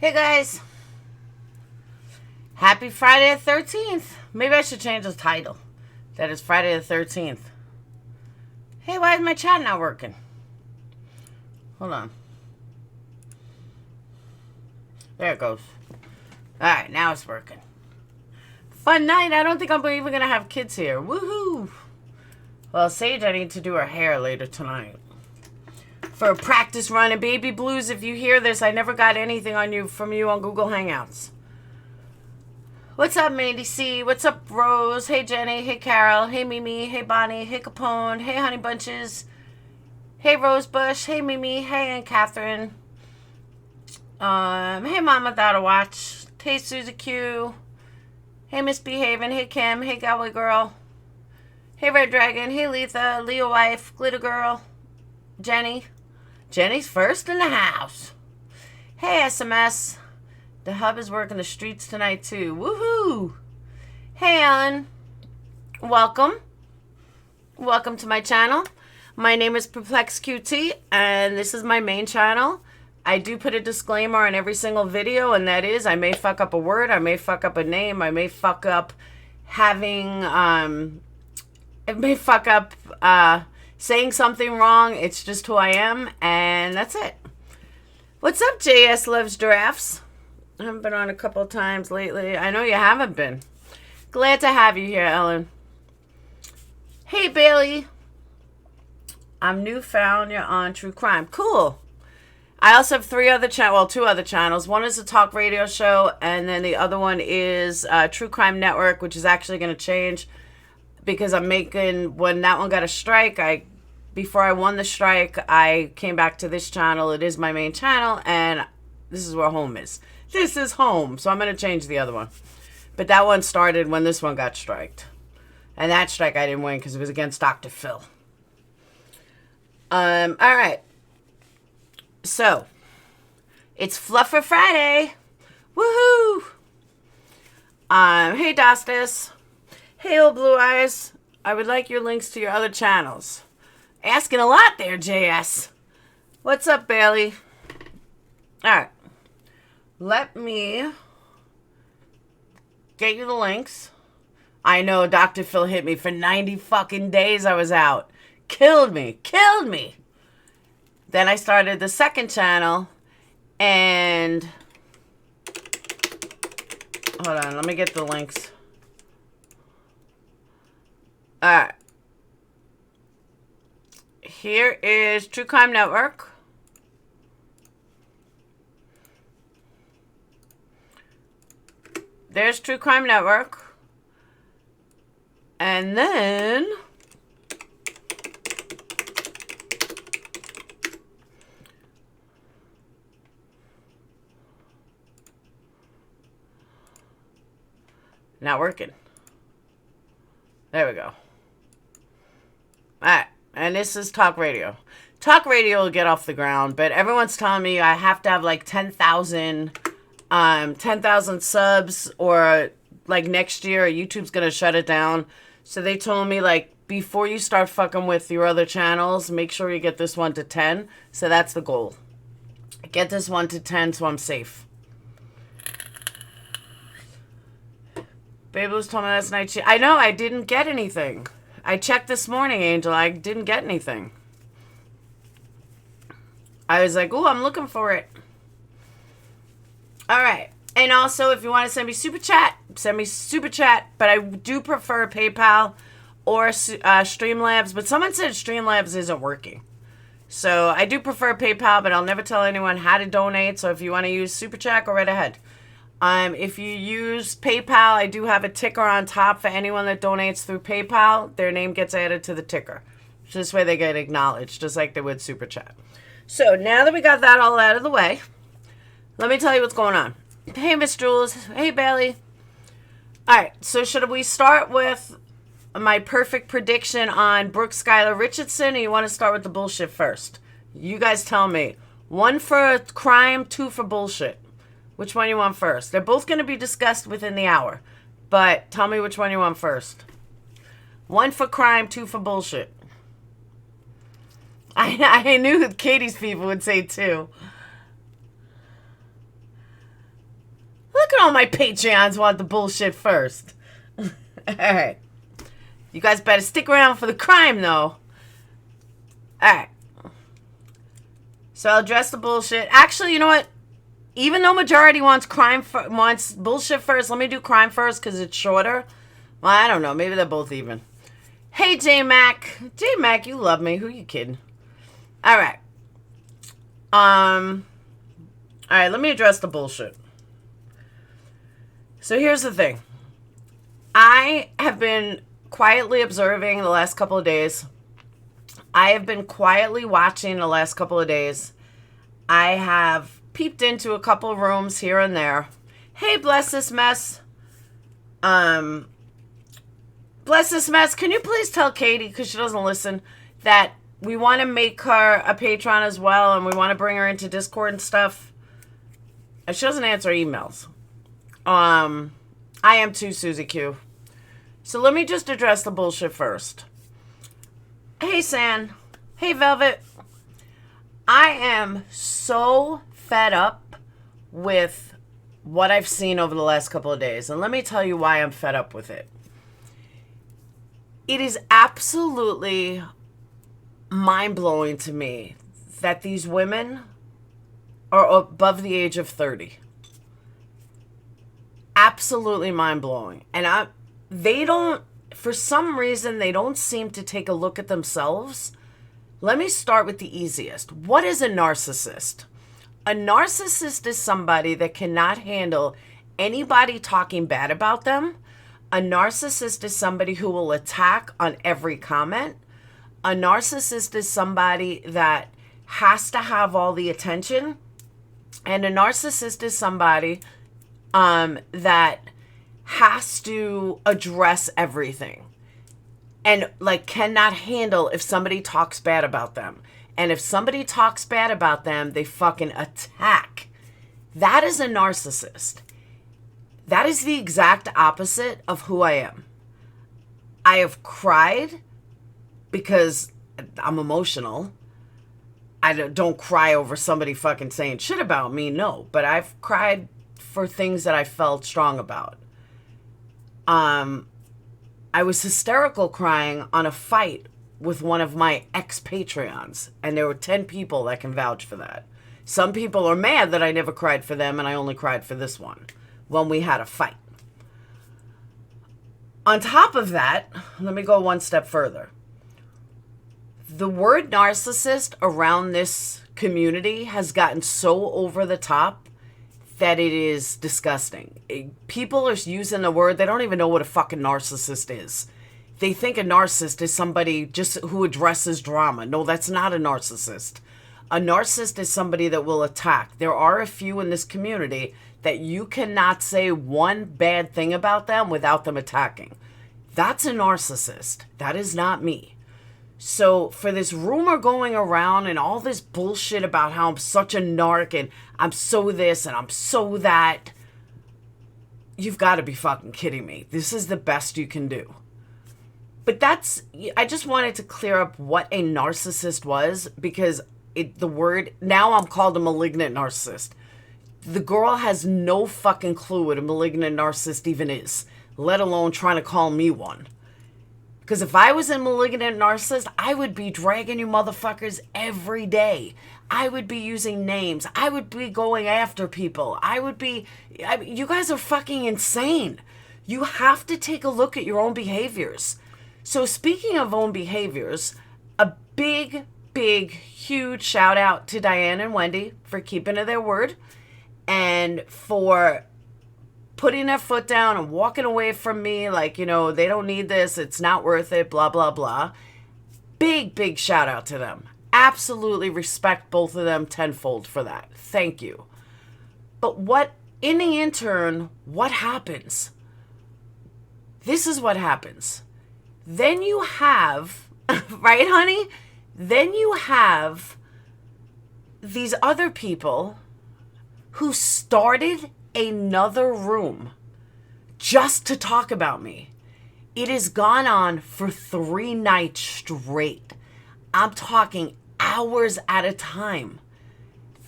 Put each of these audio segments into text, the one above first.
Hey guys, happy Friday the 13th. Maybe I should change the title. That is Friday the 13th. Hey, why is my chat not working? Hold on. There it goes. Alright, now it's working. Fun night. I don't think I'm even going to have kids here. Woohoo! Well, Sage, I need to do her hair later tonight. For a practice run. And Baby Blues, if you hear this, I never got anything from you on Google Hangouts. What's up, Mandy C? What's up, Rose? Hey, Jenny. Hey, Carol. Hey, Mimi. Hey, Bonnie. Hey, Capone. Hey, Honey Bunches. Hey, Rosebush. Hey, Mimi. Hey, Aunt Catherine. Hey, Mama Without Watch. Hey, Susie Q. Hey, Misbehaving. Hey, Kim. Hey, Galway Girl. Hey, Red Dragon. Hey, Letha. Leo Wife. Glitter Girl. Jenny. Jenny's first in the house. Hey, SMS. The hub is working the streets tonight, too. Woohoo! Hey, Ellen. Welcome. Welcome to my channel. My name is PURPLEXEDQT, and this is my main channel. I do put a disclaimer on every single video, and that is I may fuck up a word, I may fuck up a name, I may fuck up saying something wrong. It's just who I am, and that's it. What's up, JS Loves Giraffes? I haven't been on a couple of times lately. I know you haven't been. Glad to have you here, Ellen. Hey, Bailey. I'm newfound. You're on True Crime. Cool. I also have two other channels. One is a talk radio show, and then the other one is True Crime Network, which is actually going to change because when that one got a strike, before I won the strike, I came back to this channel. It is my main channel, and this is where home is. This is home, so I'm going to change the other one. But that one started when this one got striked. And that strike I didn't win because it was against Dr. Phil. All right. So, it's Fluffer Friday. Woohoo! Hey, Dostis. Hey, old blue eyes. I would like your links to your other channels. Asking a lot there, JS. What's up, Bailey? All right. Let me get you the links. I know Dr. Phil hit me for 90 fucking days I was out. Killed me. Then I started the second channel, and hold on, let me get the links. All right. Here is True Crime Network. There's True Crime Network. And then not working. There we go. All right. And this is talk radio. Talk radio will get off the ground, but everyone's telling me I have to have like 10,000 subs, or like next year YouTube's going to shut it down. So they told me, like, before you start fucking with your other channels, make sure you get this one to 10. So that's the goal. Get this one to 10 so I'm safe. Baby was told me last night I know, I didn't get anything. I checked this morning, Angel. I didn't get anything. I was like, oh, I'm looking for it. All right. And also, if you want to send me super chat, send me super chat. But I do prefer PayPal or Streamlabs. But someone said Streamlabs isn't working. So I do prefer PayPal, but I'll never tell anyone how to donate. So if you want to use super chat, go right ahead. If you use PayPal, I do have a ticker on top for anyone that donates through PayPal. Their name gets added to the ticker. So this way they get acknowledged, just like they would super chat. So now that we got that all out of the way, let me tell you what's going on. Hey, Miss Jules. Hey, Bailey. All right, so should we start with my perfect prediction on Brooke Skylar Richardson, or you want to start with the bullshit first? You guys tell me. 1 for crime, 2 for bullshit. Which one you want first? They're both going to be discussed within the hour. But tell me which one you want first. 1 for crime, 2 for bullshit. I knew Katie's people would say 2. Look at all my Patreons want the bullshit first. All right. You guys better stick around for the crime, though. All right. So I'll address the bullshit. Actually, you know what? Even though majority wants bullshit first, let me do crime first because it's shorter. Well, I don't know. Maybe they're both even. Hey, J-Mac. J-Mac, you love me. Who you kidding? All right. All right, let me address the bullshit. So here's the thing. I have been quietly observing the last couple of days. I have been quietly watching the last couple of days. I have peeped into a couple rooms here and there. Hey, Bless This Mess. Bless This Mess, can you please tell Katie, because she doesn't listen, that we want to make her a patron as well, and we want to bring her into Discord and stuff. And she doesn't answer emails. I am too, Susie Q. So let me just address the bullshit first. Hey, San. Hey, Velvet. I am so fed up with what I've seen over the last couple of days. And let me tell you why I'm fed up with it. It is absolutely mind-blowing to me that these women are above the age of 30. Absolutely mind-blowing. And they don't, for some reason, they don't seem to take a look at themselves. Let me start with the easiest. What is a narcissist? A narcissist is somebody that cannot handle anybody talking bad about them. A narcissist is somebody who will attack on every comment. A narcissist is somebody that has to have all the attention. And a narcissist is somebody that has to address everything and like cannot handle if somebody talks bad about them. And if somebody talks bad about them, they fucking attack. That is a narcissist. That is the exact opposite of who I am. I have cried because I'm emotional. I don't cry over somebody fucking saying shit about me, no. But I've cried for things that I felt strong about. I was hysterical crying on a fight with one of my ex-Patreons. And there were 10 people that can vouch for that. Some people are mad that I never cried for them and I only cried for this one when we had a fight. On top of that, let me go one step further. The word narcissist around this community has gotten so over the top that it is disgusting. People are using the word, they don't even know what a fucking narcissist is. They think a narcissist is somebody just who addresses drama. No, that's not a narcissist. A narcissist is somebody that will attack. There are a few in this community that you cannot say one bad thing about them without them attacking. That's a narcissist. That is not me. So for this rumor going around and all this bullshit about how I'm such a narc and I'm so this and I'm so that, you've got to be fucking kidding me. This is the best you can do. But I just wanted to clear up what a narcissist was, because the word, now I'm called a malignant narcissist. The girl has no fucking clue what a malignant narcissist even is, let alone trying to call me one. Because if I was a malignant narcissist, I would be dragging you motherfuckers every day. I would be using names. I would be going after people. You guys are fucking insane. You have to take a look at your own behaviors. So speaking of own behaviors, a big, huge shout out to Diane and Wendy for keeping to their word and for putting their foot down and walking away from me like, they don't need this, it's not worth it, blah, blah, blah. Big shout out to them. Absolutely respect both of them tenfold for that. Thank you. But in the intern, what happens? This is what happens. Then you have, right, honey? Then you have these other people who started another room just to talk about me. It has gone on for 3 nights straight. I'm talking hours at a time.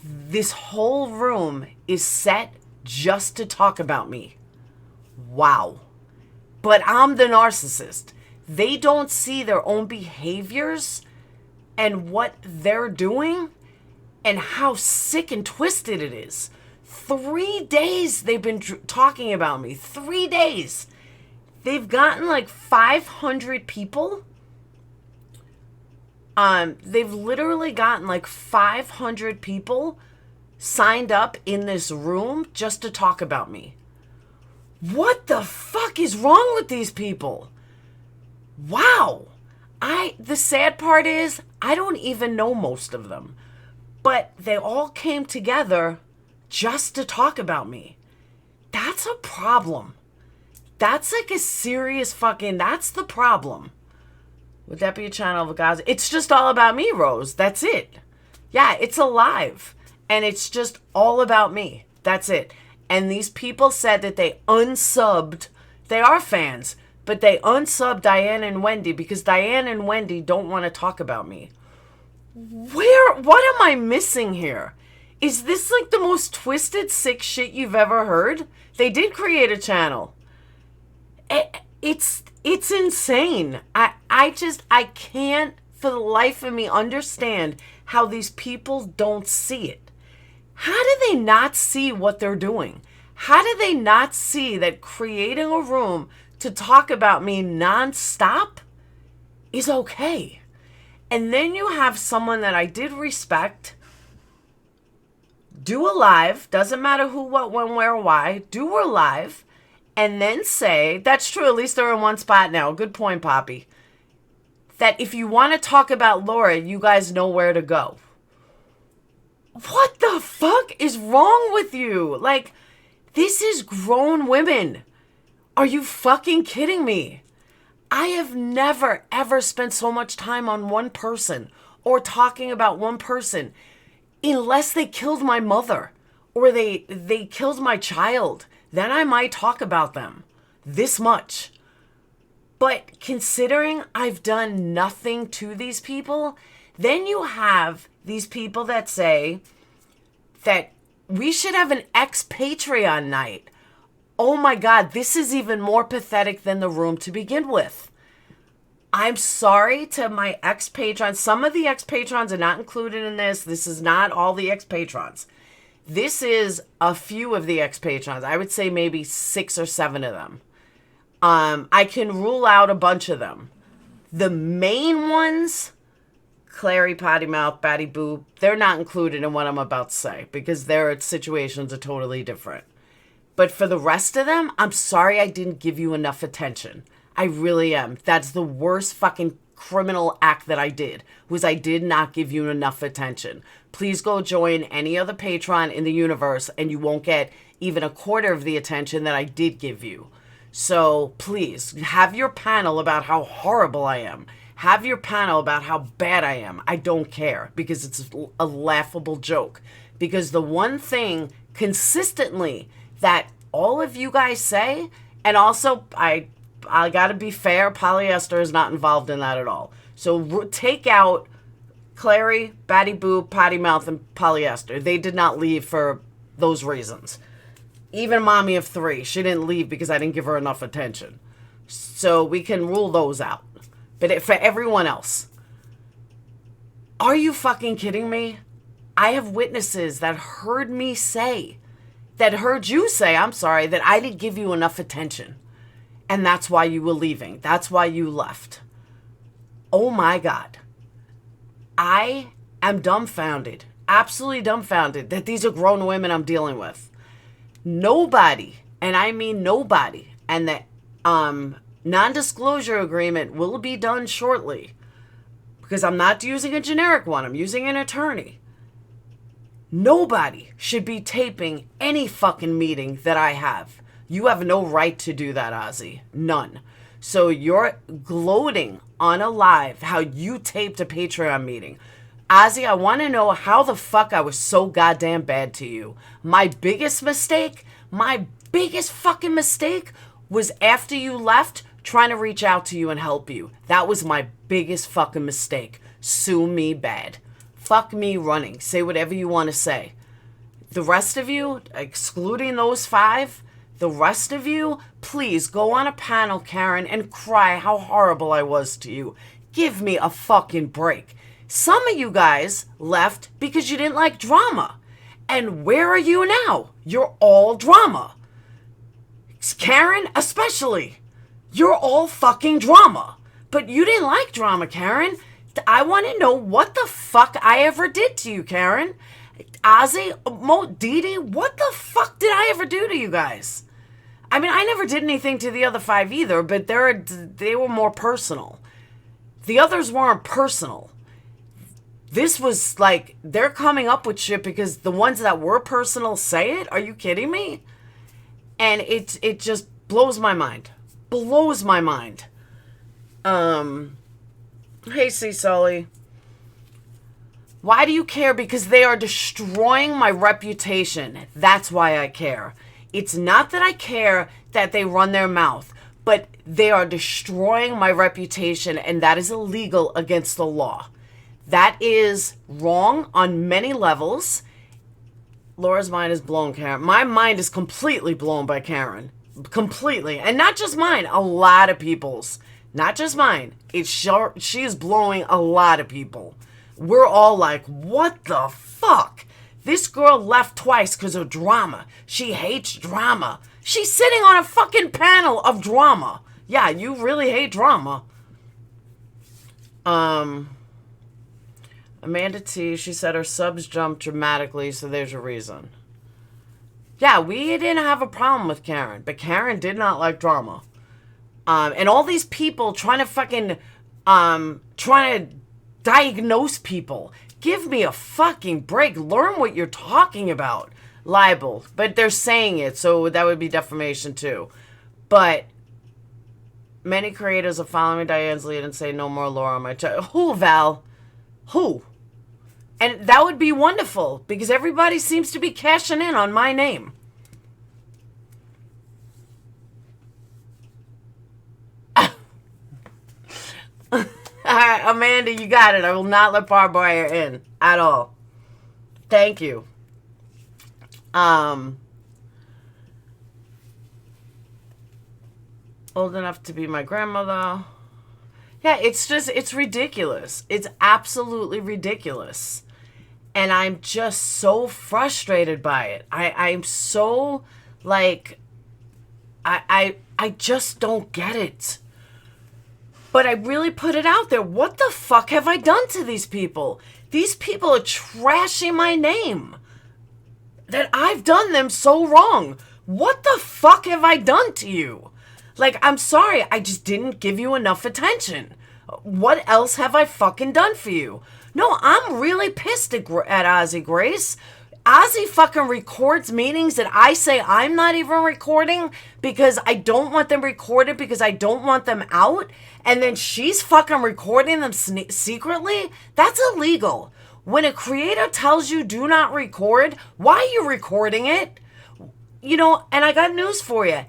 This whole room is set just to talk about me. Wow. But I'm the narcissist. They don't see their own behaviors and what they're doing and how sick and twisted it is. 3 days they've been talking about me. 3 days. They've gotten like 500 people. They've literally gotten like 500 people signed up in this room just to talk about me. What the fuck is wrong with these people? Wow. The sad part is I don't even know most of them, but they all came together just to talk about me. That's a problem. That's like a serious that's the problem. Would that be a channel of Gaza? It's just all about me, Rose. That's it. Yeah, it's alive. And it's just all about me. That's it. And these people said that they unsubbed. They are fans, but they unsubbed Diane and Wendy because Diane and Wendy don't want to talk about me. What am I missing here? Is this like the most twisted, sick shit you've ever heard? They did create a channel. It's insane. I can't for the life of me understand how these people don't see it. How do they not see what they're doing? How do they not see that creating a room to talk about me nonstop is okay? And then you have someone that I did respect do a live, doesn't matter who, what, when, where, why, do a live, and then say, that's true, at least they're in one spot now. Good point, Poppy. That if you want to talk about Laura, you guys know where to go. What the fuck is wrong with you? Like, this is grown women. Are you fucking kidding me? I have never, ever spent so much time on one person or talking about one person unless they killed my mother or they killed my child. Then I might talk about them this much. But considering I've done nothing to these people, then you have these people that say that we should have an ex-Patreon night. Oh my God, this is even more pathetic than the room to begin with. I'm sorry to my ex-patrons. Some of the ex-patrons are not included in this. This is not all the ex-patrons. This is a few of the ex-patrons. I would say maybe 6 or 7 of them. I can rule out a bunch of them. The main ones, Clary, Potty Mouth, Batty Boob, they're not included in what I'm about to say because their situations are totally different. But for the rest of them, I'm sorry I didn't give you enough attention. I really am. That's the worst fucking criminal act that I did, was I did not give you enough attention. Please go join any other patron in the universe and you won't get even a quarter of the attention that I did give you. So please have your panel about how horrible I am. Have your panel about how bad I am. I don't care because it's a laughable joke. Because the one thing consistently that all of you guys say, and also I gotta be fair, polyester is not involved in that at all. So take out Clary, Batty Boob, Potty Mouth, and polyester. They did not leave for those reasons. Even Mommy of 3, she didn't leave because I didn't give her enough attention. So we can rule those out. But for everyone else, are you fucking kidding me? I have witnesses that heard me say, that heard you say, I'm sorry, that I didn't give you enough attention. And that's why you were leaving. That's why you left. Oh my God. I am dumbfounded, absolutely dumbfounded that these are grown women I'm dealing with. Nobody, and I mean nobody, and the non-disclosure agreement will be done shortly because I'm not using a generic one. I'm using an attorney. Nobody should be taping any fucking meeting that I have. You have no right to do that, Ozzy. None. So you're gloating on a live how you taped a Patreon meeting. Ozzy, I want to know how the fuck I was so goddamn bad to you. My biggest fucking mistake was after you left trying to reach out to you and help you. That was my biggest fucking mistake. Sue me bad. Fuck me running. Say whatever you want to say. The rest of you, excluding those 5, the rest of you, please go on a panel, Karen, and cry how horrible I was to you. Give me a fucking break. Some of you guys left because you didn't like drama. And where are you now? You're all drama. Karen, especially. You're all fucking drama. But you didn't like drama, Karen. I want to know what the fuck I ever did to you, Karen. Ozzy, Dee, what the fuck did I ever do to you guys? I mean, I never did anything to the other 5 either, but they were more personal. The others weren't personal. This was like, they're coming up with shit because the ones that were personal say it? Are you kidding me? And it just blows my mind. Blows my mind. Hey, C. Sully. Why do you care? Because they are destroying my reputation. That's why I care. It's not that I care that they run their mouth, but they are destroying my reputation, and that is illegal against the law. That is wrong on many levels. Laura's mind is blown, Karen. My mind is completely blown by Karen. Completely. And not just mine. A lot of people's. Not just mine. She is blowing a lot of people. We're all like, what the fuck? This girl left twice because of drama. She hates drama. She's sitting on a fucking panel of drama. Yeah, you really hate drama. Amanda T, she said her subs jumped dramatically, so there's a reason. Yeah, we didn't have a problem with Karen, but Karen did not like drama. And all these people trying to fucking, trying to diagnose people. Give me a fucking break. Learn what you're talking about. Libel. But they're saying it, so that would be defamation too. But many creators are following Diane's lead and say no more Laura on my channel. Who, Val? Who? And that would be wonderful, because everybody seems to be cashing in on my name. All right, Amanda, you got it. I will not let barbed wire in at all. Thank you. Old enough to be my grandmother. Yeah, it's ridiculous. It's absolutely ridiculous. And I'm just so frustrated by it. I'm so, like, I just don't get it. But I really put it out there. What the fuck have I done to these people? These people are trashing my name. That I've done them so wrong. What the fuck have I done to you? Like, I'm sorry, I just didn't give you enough attention. What else have I fucking done for you? No, I'm really pissed at Ozzy Grace. Ozzy fucking records meetings that I say I'm not even recording because I don't want them recorded because I don't want them out. And then she's fucking recording them secretly? That's illegal. When a creator tells you do not record, why are you recording it? You know, and I got news for you.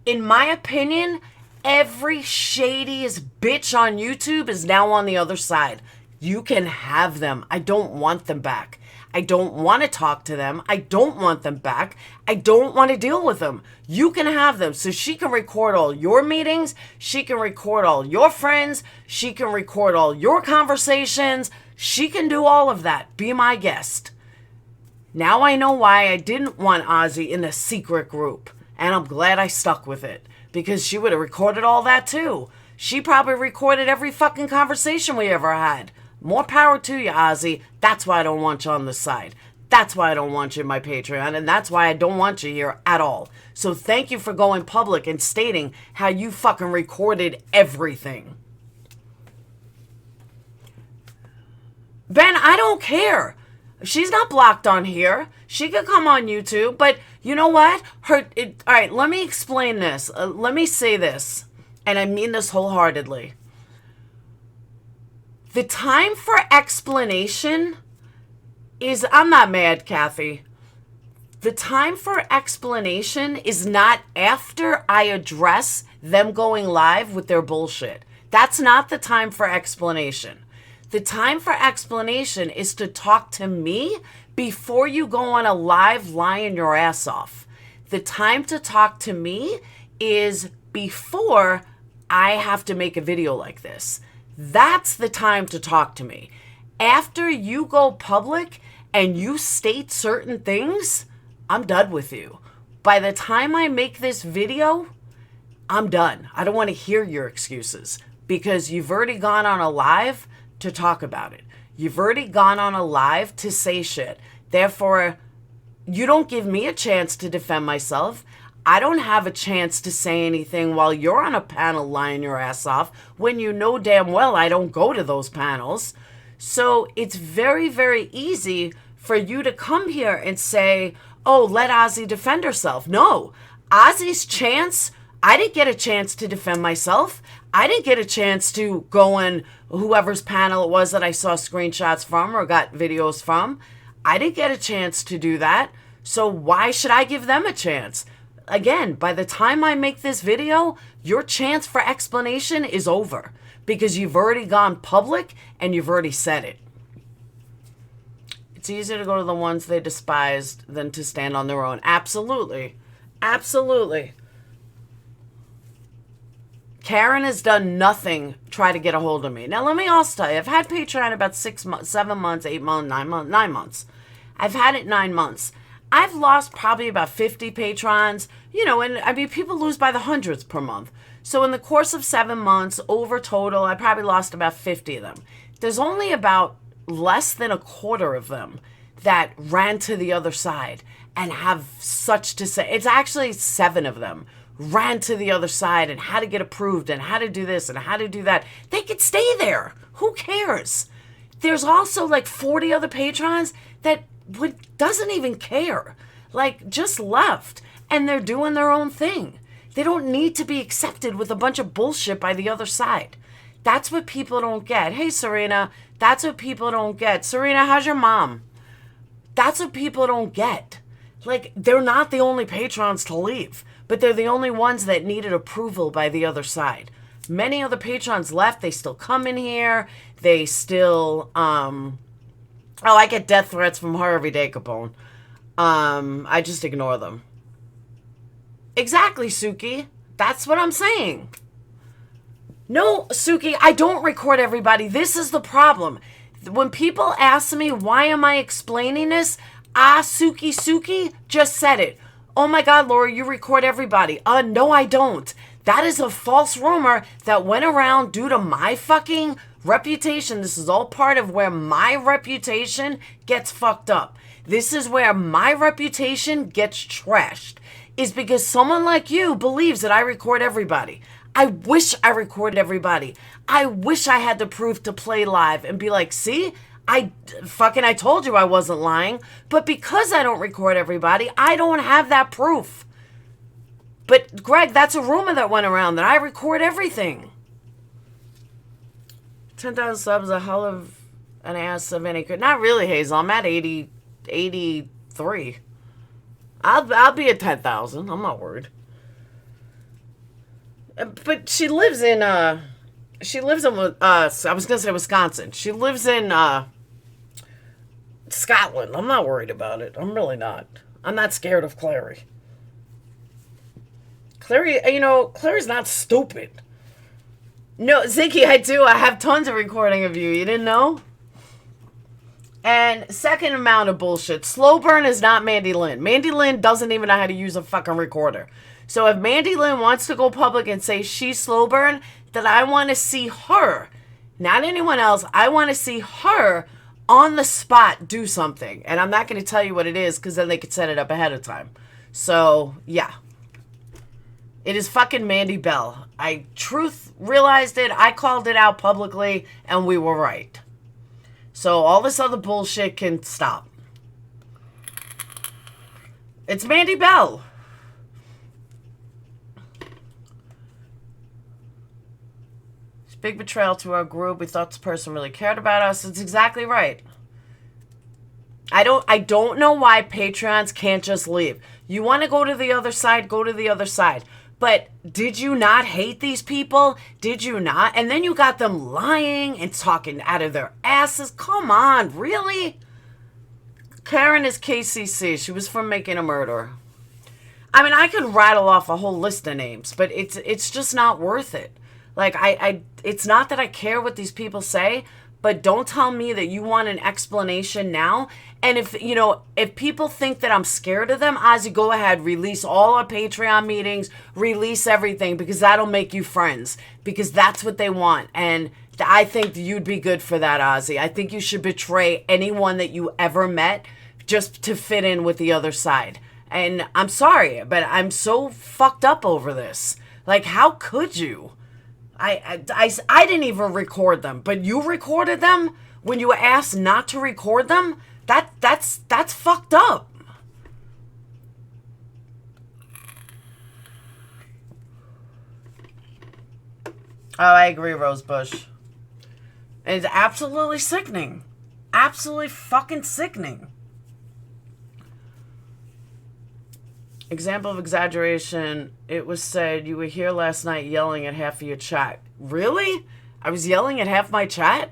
In my opinion, every shadiest bitch on YouTube is now on the other side. You can have them. I don't want them back. I don't want to talk to them. I don't want them back. I don't want to deal with them. You can have them. So she can record all your meetings. She can record all your friends. She can record all your conversations. She can do all of that. Be my guest. Now I know why I didn't want Ozzy in a secret group. And I'm glad I stuck with it. Because she would have recorded all that too. She probably recorded every fucking conversation we ever had. More power to you, Ozzy. That's why I don't want you on the side. That's why I don't want you in my Patreon. And that's why I don't want you here at all. So thank you for going public and stating how you fucking recorded everything. Ben, I don't care. She's not blocked on here. She could come on YouTube. But you know what? All right, let me explain this. Let me say this. And I mean this wholeheartedly. The time for explanation is, I'm not mad, Kathy. The time for explanation is not after I address them going live with their bullshit. That's not the time for explanation. The time for explanation is to talk to me before you go on a live lying your ass off. The time to talk to me is before I have to make a video like this. That's the time to talk to me. After you go public and you state certain things, I'm done with you. By the time I make this video, I'm done. I don't want to hear your excuses because you've already gone on a live to talk about it. You've already gone on a live to say shit. Therefore, you don't give me a chance to defend myself. I don't have a chance to say anything while you're on a panel lying your ass off when you know damn well I don't go to those panels. So it's very, very easy for you to come here and say, oh, let Ozzy defend herself. No, Ozzy's chance, I didn't get a chance to defend myself. I didn't get a chance to go in whoever's panel it was that I saw screenshots from or got videos from. I didn't get a chance to do that. So why should I give them a chance? Again, by the time I make this video, your chance for explanation is over because you've already gone public and you've already said it. It's easier to go to the ones they despised than to stand on their own. Absolutely. Absolutely. Karen has done nothing try to get a hold of me. Now, let me also tell you, I've had Patreon about 6 months, 7 months, 8 months, 9 months. I've had it 9 months. I've lost probably about 50 patrons, you know, and I mean, people lose by the hundreds per month. So in the course of 7 months, over total, I probably lost about 50 of them. There's only about less than a quarter of them that ran to the other side and have such to say. It's actually 7 of them ran to the other side and how to get approved and how to do this and how to do that. They could stay there. Who cares? There's also like 40 other patrons that doesn't even care. Like, just left. And they're doing their own thing. They don't need to be accepted with a bunch of bullshit by the other side. That's what people don't get. Hey, Serena, that's what people don't get. Serena, how's your mom? That's what people don't get. Like, they're not the only patrons to leave, but they're the only ones that needed approval by the other side. Many other patrons left. They still come in here. They still, oh, I get death threats from her every day, Capone. I just ignore them. Exactly, Suki. That's what I'm saying. No, Suki, I don't record everybody. This is the problem. When people ask me, why am I explaining this? Suki just said it. Oh my God, Laura, you record everybody. No, I don't. That is a false rumor that went around due to my fucking reputation. This is all part of where my reputation gets fucked up. This is where my reputation gets trashed. Is because someone like you believes that I record everybody. I wish I recorded everybody. I wish I had the proof to play live and be like, see, I told you I wasn't lying. But because I don't record everybody, I don't have that proof. But Greg, that's a rumor that went around that I record everything. 10,000 subs, a hell of an ass of any. Not really, Hazel. I'm at 83. I'll be at 10,000. I'm not worried. But she lives in I was gonna say Wisconsin. She lives in Scotland. I'm not worried about it. I'm really not. I'm not scared of Clary. Clary's not stupid. No, Ziggy, I do. I have tons of recording of you. You didn't know? And second amount of bullshit. Slow burn is not Mandy Lynn. Mandy Lynn doesn't even know how to use a fucking recorder. So if Mandy Lynn wants to go public and say she's slow burn, then I want to see her, not anyone else. I want to see her on the spot do something. And I'm not going to tell you what it is because then they could set it up ahead of time. So, yeah. It is fucking Mandy Bell. I realized it. I called it out publicly and we were right. So all this other bullshit can stop. It's Mandy Bell. It's a big betrayal to our group. We thought this person really cared about us. It's exactly right. I don't know why Patreons can't just leave. You want to go to the other side, go to the other side. But did you not hate these people? Did you not? And then you got them lying and talking out of their asses. Come on, really? Karen is KCC. She was from Making a Murderer. I mean, I could rattle off a whole list of names, but it's just not worth it. Like, it's not that I care what these people say, but don't tell me that you want an explanation now. And if people think that I'm scared of them, Ozzy, go ahead, release all our Patreon meetings, release everything, because that'll make you friends, because that's what they want. And I think you'd be good for that, Ozzy. I think you should betray anyone that you ever met just to fit in with the other side. And I'm sorry, but I'm so fucked up over this. Like, how could you? I didn't even record them, but you recorded them when you were asked not to record them? That's fucked up. Oh, I agree, Rosebush. It's absolutely sickening. Absolutely fucking sickening. Example of exaggeration. It was said you were here last night yelling at half of your chat. Really? I was yelling at half my chat?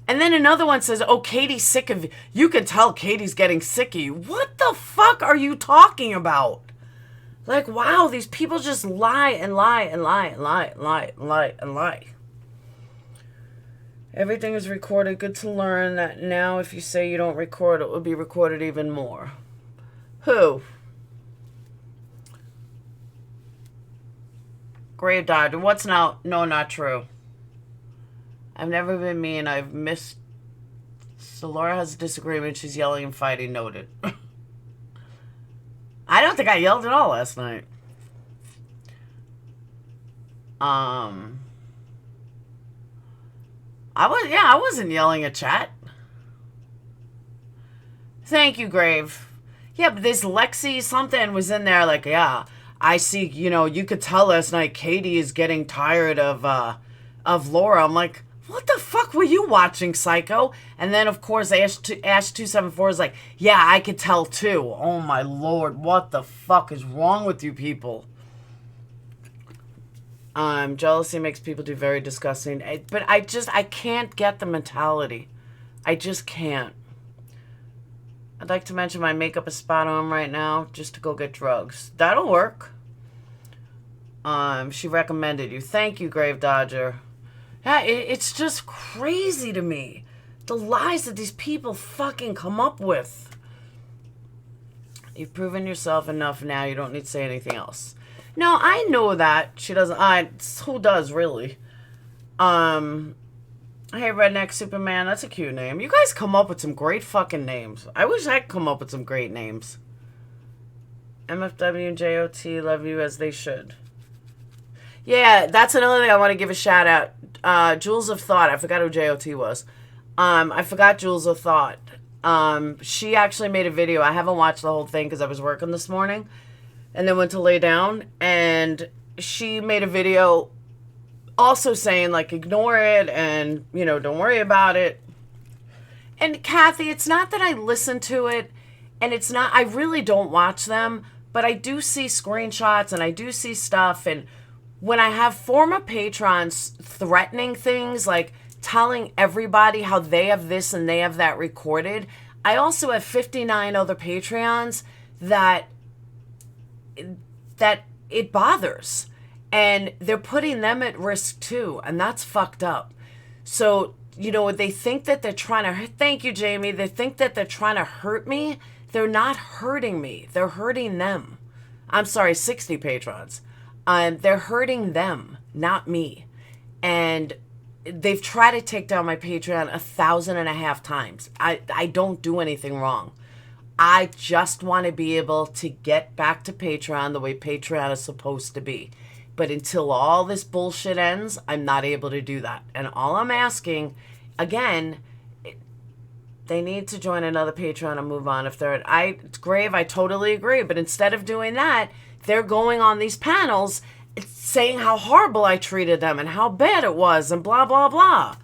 And then another one says, oh, Katie's sick of you. You can tell Katie's getting sick of you. What the fuck are you talking about? Like, wow, these people just lie and lie and lie and lie and lie and lie and lie. Everything is recorded. Good to learn that now if you say you don't record, it will be recorded even more. Who? Grave Dodger. What's now? No, not true. I've never been mean. I've missed. So Laura has a disagreement. She's yelling and fighting. Noted. I don't think I yelled at all last night. I wasn't yelling at chat. Thank you, Grave. Yeah, but this Lexi something was in there like, yeah, I see, you could tell last night Katie is getting tired of Laura. I'm like, what the fuck were you watching, psycho? And then, of course, Ash274 is like, yeah, I could tell too. Oh, my Lord, what the fuck is wrong with you people? Jealousy makes people do very disgusting. But I can't get the mentality. I just can't. I'd like to mention my makeup is spot on right now just to go get drugs. That'll work. She recommended you. Thank you, Grave Dodger. Yeah, it's just crazy to me. The lies that these people fucking come up with. You've proven yourself enough now. You don't need to say anything else. No, I know that. She doesn't. Who does, really? Hey, Redneck Superman. That's a cute name. You guys come up with some great fucking names. I wish I could come up with some great names. MFW and JOT love you as they should. Yeah, that's another thing I want to give a shout out. Jules of Thought. I forgot who JOT was. I forgot Jules of Thought. She actually made a video. I haven't watched the whole thing because I was working this morning. And then went to lay down. And she made a video also saying, like, ignore it and, don't worry about it. And Kathy, it's not that I listen to it. And it's not, I really don't watch them. But I do see screenshots and I do see stuff. And when I have former patrons threatening things, like telling everybody how they have this and they have that recorded, I also have 59 other Patreons that it bothers. And they're putting them at risk too. And that's fucked up. So, they think that they're trying to, thank you, Jamie. They think that they're trying to hurt me. They're not hurting me. They're hurting them. I'm sorry, 60 patrons. They're hurting them, not me. And they've tried to take down my Patreon 1,500 times. I don't do anything wrong. I just want to be able to get back to Patreon the way Patreon is supposed to be. But until all this bullshit ends, I'm not able to do that. And all I'm asking, again, they need to join another Patreon and move on. If they're Grave, I totally agree. But instead of doing that, they're going on these panels saying how horrible I treated them and how bad it was and blah, blah, blah.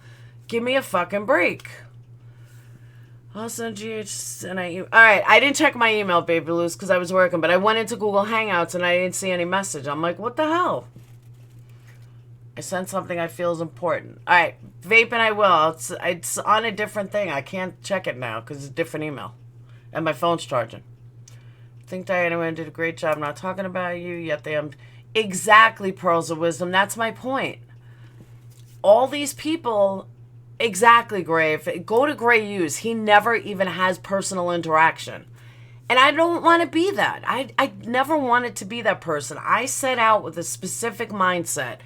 Give me a fucking break. Also, GH, and all right, I didn't check my email, Baby Loose, because I was working, but I went into Google Hangouts and I didn't see any message. I'm like, what the hell? I sent something I feel is important. All right, vaping I will. It's on a different thing. I can't check it now because it's a different email. And my phone's charging. I think Diana did a great job not talking about you, yet they am exactly Pearls of Wisdom. That's my point. All these people... Exactly, Grave. Go to Gray Hughes. He never even has personal interaction. And I don't want to be that. I never wanted to be that person. I set out with a specific mindset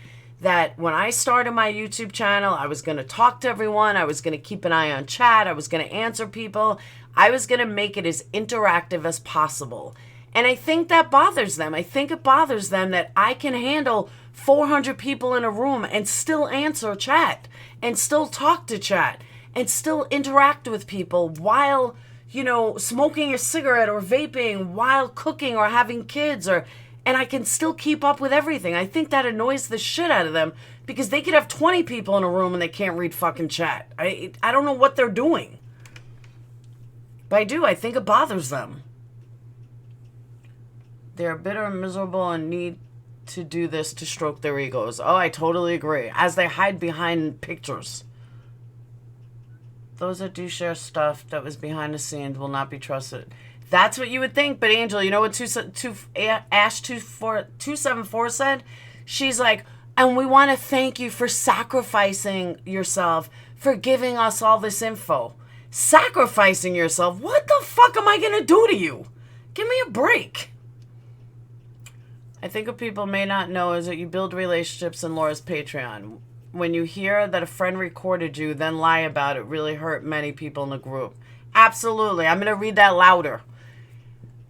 that when I started my YouTube channel, I was going to talk to everyone. I was going to keep an eye on chat. I was going to answer people. I was going to make it as interactive as possible. And I think that bothers them. I think it bothers them that I can handle 400 people in a room and still answer chat and still talk to chat and still interact with people while, smoking a cigarette or vaping, while cooking or having kids, and I can still keep up with everything. I think that annoys the shit out of them because they could have 20 people in a room and they can't read fucking chat. I don't know what they're doing. But I do. I think it bothers them. They're bitter and miserable and need to do this to stroke their egos. Oh, I totally agree. As they hide behind pictures. Those that do share stuff that was behind the scenes will not be trusted. That's what you would think. But Angel, you know what Ash274 said? She's like, and we want to thank you for sacrificing yourself for giving us all this info. Sacrificing yourself. What the fuck am I going to do to you? Give me a break. I think what people may not know is that you build relationships in Laura's Patreon. When you hear that a friend recorded you, then lie about it, really hurt many people in the group. Absolutely. I'm going to read that louder.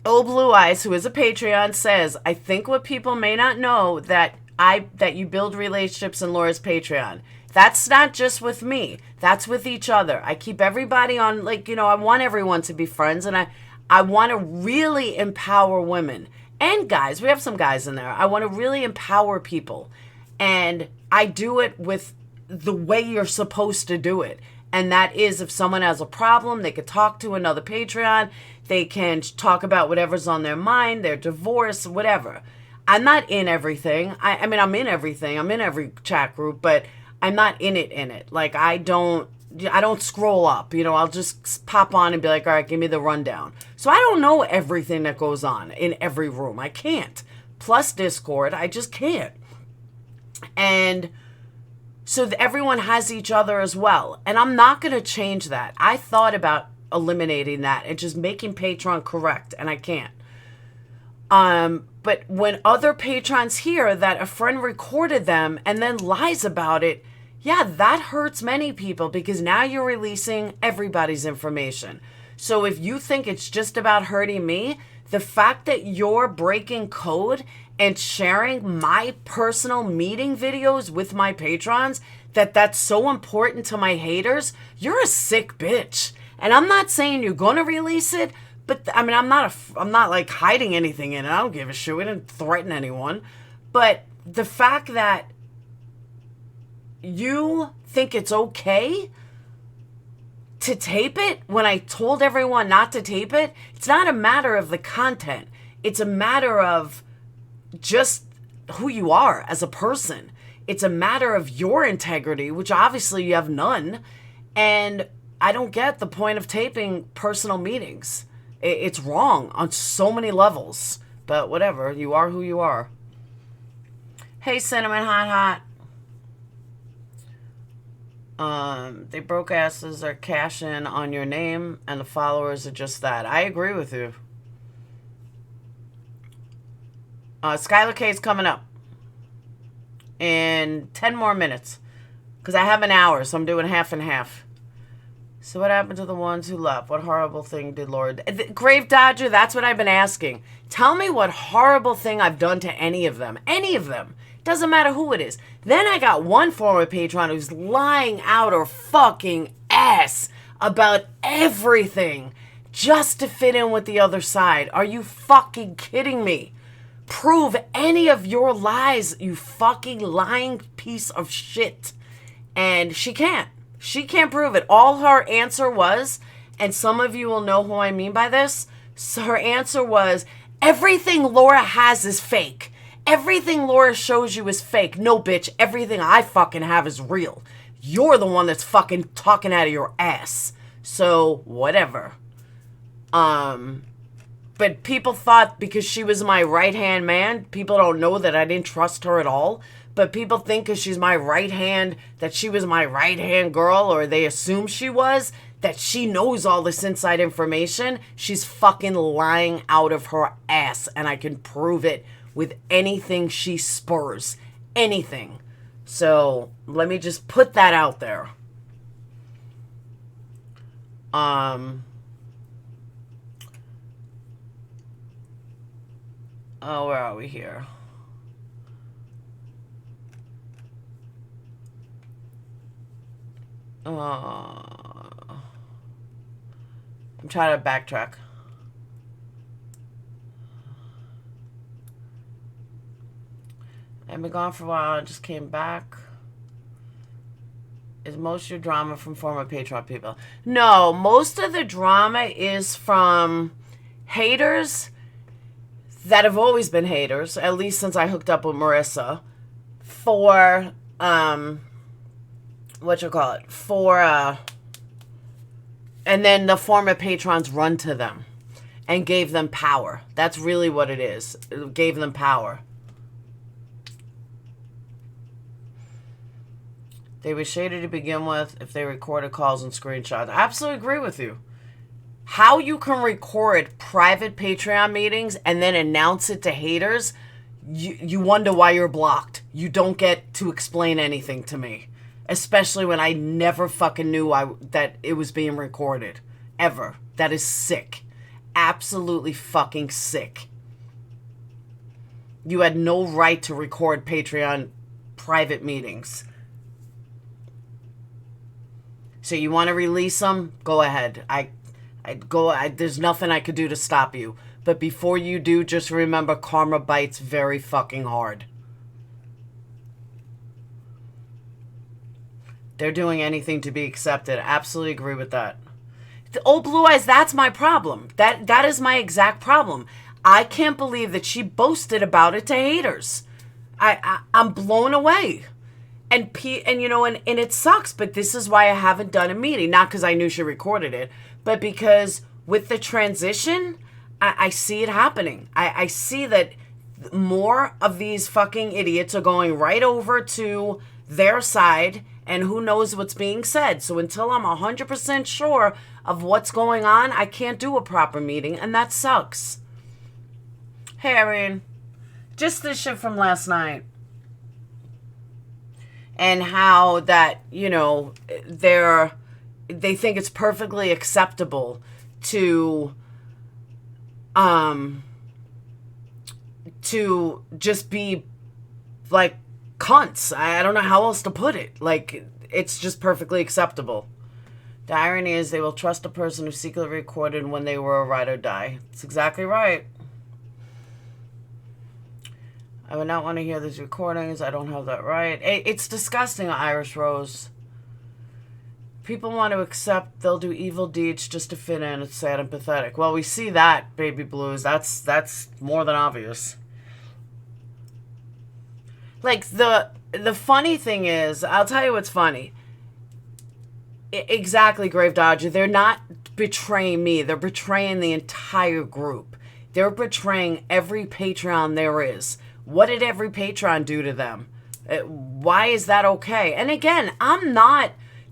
Oh Blue Eyes, who is a Patreon, says, I think what people may not know that you build relationships in Laura's Patreon. That's not just with me. That's with each other. I keep everybody on, like, I want everyone to be friends, and I want to really empower women and guys. We have some guys in there. I want to really empower people. And I do it with the way you're supposed to do it. And that is, if someone has a problem, they could talk to another Patreon. They can talk about whatever's on their mind, their divorce, whatever. I'm not in everything. I mean, I'm in everything. I'm in every chat group, but I'm not in it. Like, I don't scroll up. I'll just pop on and be like, all right, give me the rundown. So I don't know everything that goes on in every room. I can't. Plus Discord, I just can't. And so everyone has each other as well. And I'm not going to change that. I thought about eliminating that and just making Patreon correct, and I can't. But when other patrons hear that a friend recorded them and then lies about it, yeah, that hurts many people, because now you're releasing everybody's information. So if you think it's just about hurting me, the fact that you're breaking code and sharing my personal meeting videos with my patrons, that's so important to my haters, you're a sick bitch. And I'm not saying you're going to release it, but I mean, I'm not like hiding anything in it. I don't give a shit. We didn't threaten anyone. But the fact that you think it's okay to tape it when I told everyone not to tape it, it's not a matter of the content. It's a matter of just who you are as a person. It's a matter of your integrity, which obviously you have none. And I don't get the point of taping personal meetings. It's wrong on so many levels. But whatever, you are who you are. Hey, Cinnamon Hot. They broke asses are cashing on your name, and the followers are just that. I agree with you. Skylar K is coming up in 10 more minutes, because I have an hour, so I'm doing half and half. So what happened to the ones who left? What horrible thing did Laura do? Grave Dodger, that's what I've been asking. Tell me what horrible thing I've done to any of them. Any of them. Doesn't matter who it is. Then I got one former patron who's lying out her fucking ass about everything just to fit in with the other side. Are you fucking kidding me? Prove any of your lies, you fucking lying piece of shit. And she can't. She can't prove it. All her answer was, and some of you will know who I mean by this, so her answer was, everything Laura has is fake. Everything Laura shows you is fake. No, bitch, everything I fucking have is real. You're the one that's fucking talking out of your ass. So, whatever. But people thought because she was my right-hand man, people don't know that I didn't trust her at all. But people think because she's my right hand, that she was my right-hand girl, or they assume she was, that she knows all this inside information. She's fucking lying out of her ass, and I can prove it with anything she spurs. Anything. So, let me just put that out there. Oh, where are we here? I'm trying to backtrack. I've been gone for a while. I just came back. Is most of your drama from former Patreon people? No, most of the drama is from haters that have always been haters, at least since I hooked up with Marissa, for, and then the former patrons run to them and gave them power. That's really what it is. It gave them power. They were shady to begin with if they recorded calls and screenshots. I absolutely agree with you. How you can record private Patreon meetings and then announce it to haters, you wonder why you're blocked. You don't get to explain anything to me. Especially when I never fucking knew that it was being recorded. Ever. That is sick. Absolutely fucking sick. You had no right to record Patreon private meetings. So you want to release them? Go ahead. There's nothing I could do to stop you. But before you do, just remember karma bites very fucking hard. They're doing anything to be accepted. Absolutely agree with that. Oh, Blue Eyes, that's my problem. That is my exact problem. I can't believe that she boasted about it to haters. I'm blown away. And you know, and it sucks, but this is why I haven't done a meeting. Not because I knew she recorded it, but because with the transition, I see it happening. I see that more of these fucking idiots are going right over to their side, and who knows what's being said. So until I'm 100% sure of what's going on, I can't do a proper meeting, and that sucks. Hey, Irene. Just this shit from last night. And how that, you know, they think it's perfectly acceptable to just be like cunts. I don't know how else to put it. Like, it's just perfectly acceptable. The irony is they will trust a person who secretly recorded when they were a ride or die. That's exactly right. I would not want to hear these recordings. I don't have that right. It's disgusting, Irish Rose. People want to accept they'll do evil deeds just to fit in. It's sad and pathetic. Well, we see that, Baby Blues. That's more than obvious. Like, the funny thing is, I'll tell you what's funny. Exactly, Grave Dodger. They're not betraying me. They're betraying the entire group. They're betraying every Patreon there is. What did every Patreon do to them? Why is that okay? And again,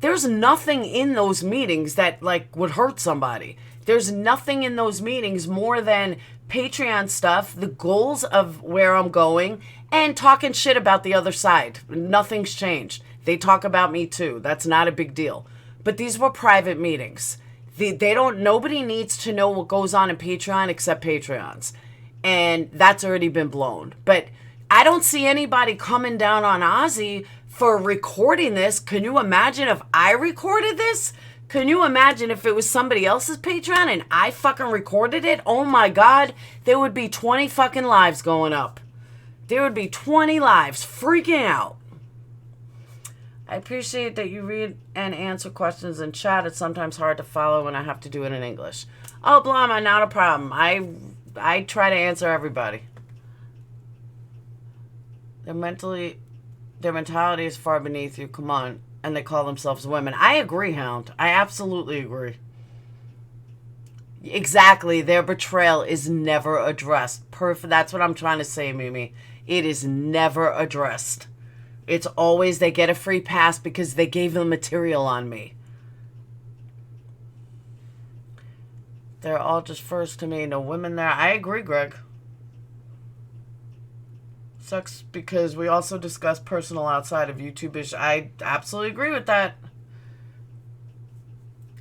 there's nothing in those meetings that, like, would hurt somebody. There's nothing in those meetings more than Patreon stuff, the goals of where I'm going, and talking shit about the other side. Nothing's changed. They talk about me too. That's not a big deal. But these were private meetings. Nobody needs to know what goes on in Patreon except Patreons. And that's already been blown. But I don't see anybody coming down on Ozzy for recording this. Can you imagine if I recorded this? Can you imagine if it was somebody else's Patreon and I fucking recorded it? Oh my God, there would be 20 fucking lives going up. There would be 20 lives freaking out. I appreciate that you read and answer questions in chat. It's sometimes hard to follow when I have to do it in English. Oh, Blama, not a problem. I try to answer everybody. Their mentality is far beneath you. Come on. And they call themselves women. I agree, Hound. I absolutely agree. Exactly. Their betrayal is never addressed. Perfect. That's what I'm trying to say, Mimi. It is never addressed. It's always they get a free pass because they gave them material on me. They're all just first to me. No women there. I agree, Greg. Sucks because we also discuss personal outside of YouTube-ish. I absolutely agree with that.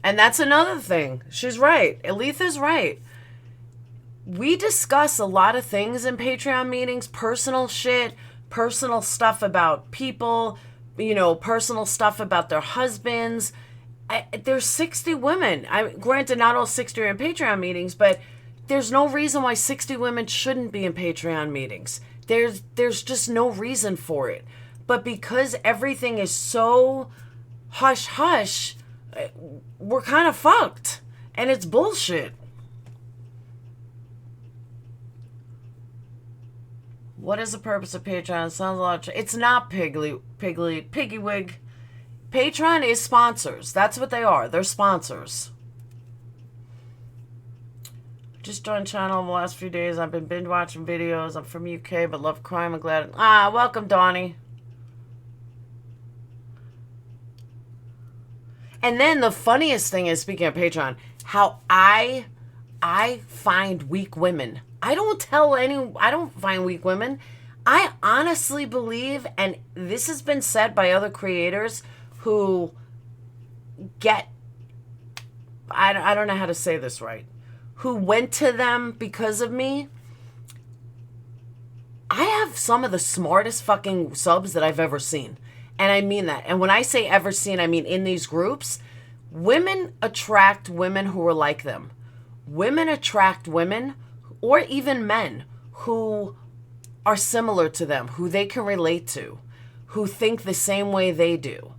And that's another thing. She's right. Aletha's right. We discuss a lot of things in Patreon meetings. Personal shit. Personal stuff about people. You know, personal stuff about their husbands. There's 60 women. Granted, not all 60 are in Patreon meetings, but there's no reason why 60 women shouldn't be in Patreon meetings. There's just no reason for it. But because everything is so hush-hush, we're kind of fucked. And it's bullshit. What is the purpose of Patreon? It sounds a lot. It's not Piggy Wig. Patreon is sponsors. That's what they are. They're sponsors. Just joined channel in the last few days. I've been binge watching videos. I'm from UK, but love crime. I'm glad. Welcome, Donnie. And then the funniest thing is, speaking of Patreon, how I find weak women. I don't find weak women. I honestly believe, and this has been said by other creators who get, I don't know how to say this right, who went to them because of me. I have some of the smartest fucking subs that I've ever seen. And I mean that. And when I say ever seen, I mean in these groups, women attract women who are like them. Women attract women, or even men, who are similar to them, who they can relate to, who think the same way they do.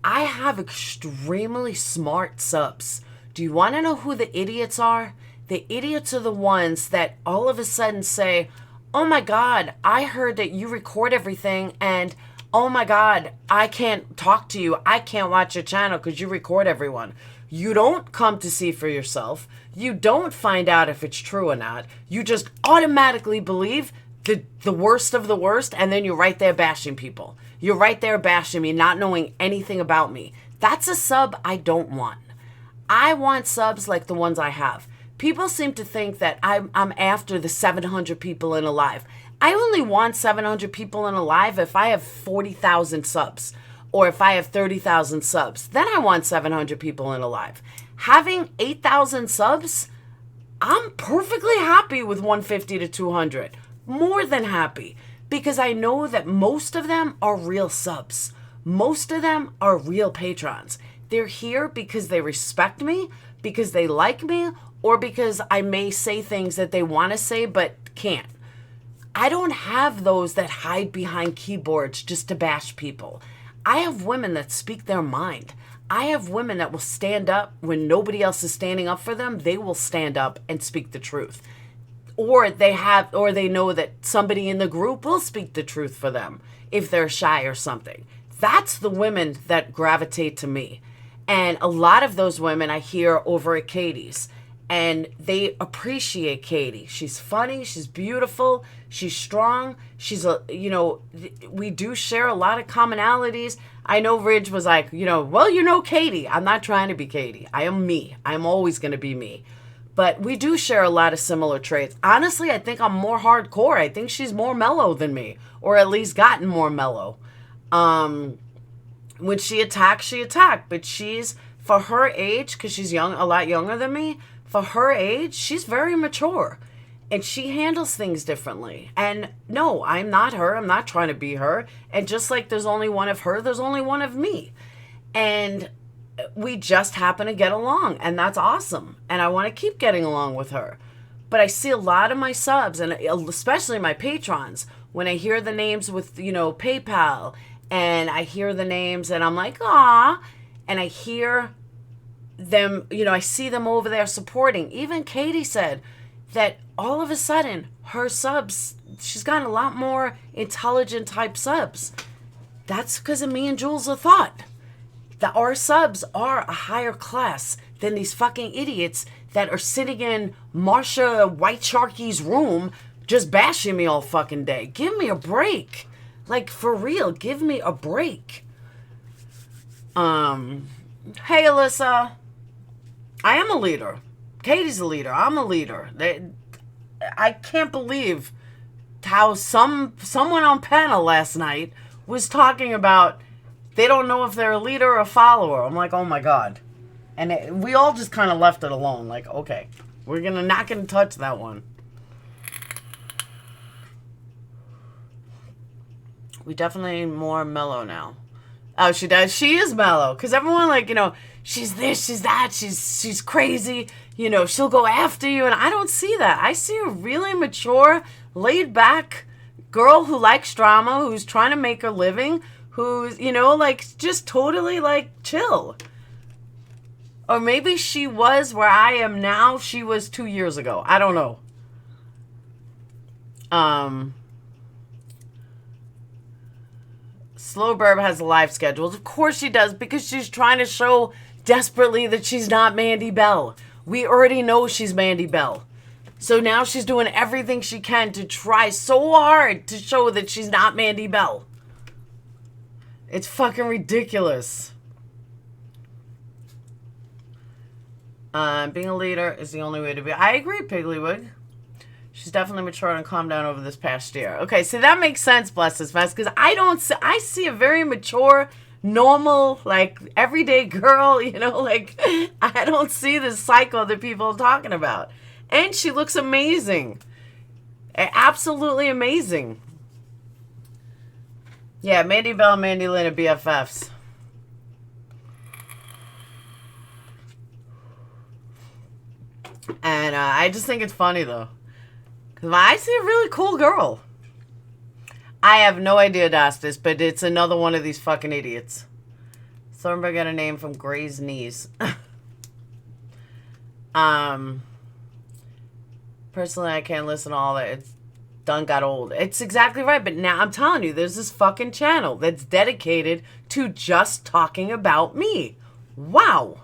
I have extremely smart subs. Do you want to know who the idiots are? The idiots are the ones that all of a sudden say, oh my God, I heard that you record everything, and oh my God, I can't talk to you. I can't watch your channel because you record everyone. You don't come to see for yourself. You don't find out if it's true or not. You just automatically believe the worst of the worst, and then you're right there bashing people. You're right there bashing me, not knowing anything about me. That's a sub I don't want. I want subs like the ones I have. People seem to think that I'm after the 700 people in a live. I only want 700 people in a live if I have 40,000 subs, or if I have 30,000 subs. Then I want 700 people in a live. Having 8,000 subs, I'm perfectly happy with 150 to 200. More than happy. Because I know that most of them are real subs. Most of them are real patrons. They're here because they respect me, because they like me, or because I may say things that they want to say but can't. I don't have those that hide behind keyboards just to bash people. I have women that speak their mind. I have women that will stand up when nobody else is standing up for them. They will stand up and speak the truth. Or they know that somebody in the group will speak the truth for them if they're shy or something. That's the women that gravitate to me. And a lot of those women I hear over at Katie's. And they appreciate Katie. She's funny. She's beautiful. She's strong. We do share a lot of commonalities. I know Ridge was like, well, Katie. I'm not trying to be Katie. I am me. I'm always going to be me. But we do share a lot of similar traits. Honestly, I think I'm more hardcore. I think she's more mellow than me, or at least gotten more mellow. When she attacked. But she's, for her age, because she's young, a lot younger than me, for her age, she's very mature. And she handles things differently. And no, I'm not her. I'm not trying to be her. And just like there's only one of her, there's only one of me. And we just happen to get along. And that's awesome. And I want to keep getting along with her. But I see a lot of my subs, and especially my patrons, when I hear the names with, PayPal, and I hear the names, and I'm like, ah, and I hear them, I see them over there supporting. Even Katie said that all of a sudden her subs, she's gotten a lot more intelligent type subs. That's because of me and Jules of Thought. Our subs are a higher class than these fucking idiots that are sitting in Marsha White Sharky's room just bashing me all fucking day. Give me a break. Like, for real, give me a break. Hey, Alyssa. I am a leader. Katie's a leader. I'm a leader. I can't believe how someone on panel last night was talking about they don't know if they're a leader or a follower. I'm like, oh my God. And we all just kind of left it alone. Like, okay, we're not going to touch that one. We definitely more mellow now. Oh, she does. She is mellow. Because everyone, she's this, she's that, she's crazy. She'll go after you. And I don't see that. I see a really mature, laid back girl who likes drama, who's trying to make her living, who's, just totally, chill. Or maybe she was where I am now. She was 2 years ago. I don't know. Slow Burb has a live schedule. Of course she does, because she's trying to show desperately that she's not Mandy Bell. We already know she's Mandy Bell. So now she's doing everything she can to try so hard to show that she's not Mandy Bell. It's fucking ridiculous. Being a leader is the only way to be. I agree, Piggly She's definitely matured and calmed down over this past year. Okay, so that makes sense, bless this mess, because I see a very mature, normal, like, everyday girl, you know, like, I don't see the cycle that people are talking about. And she looks amazing. Absolutely amazing. Yeah, Mandy Bell and Mandy Lynn are BFFs. And I just think it's funny, though. Because I see a really cool girl. I have no idea, Dastis, but it's another one of these fucking idiots. Thornburg got a name from Gray's knees. Personally, I can't listen to all that. It's done got old. It's exactly right. But now I'm telling you, there's this fucking channel that's dedicated to just talking about me. Wow.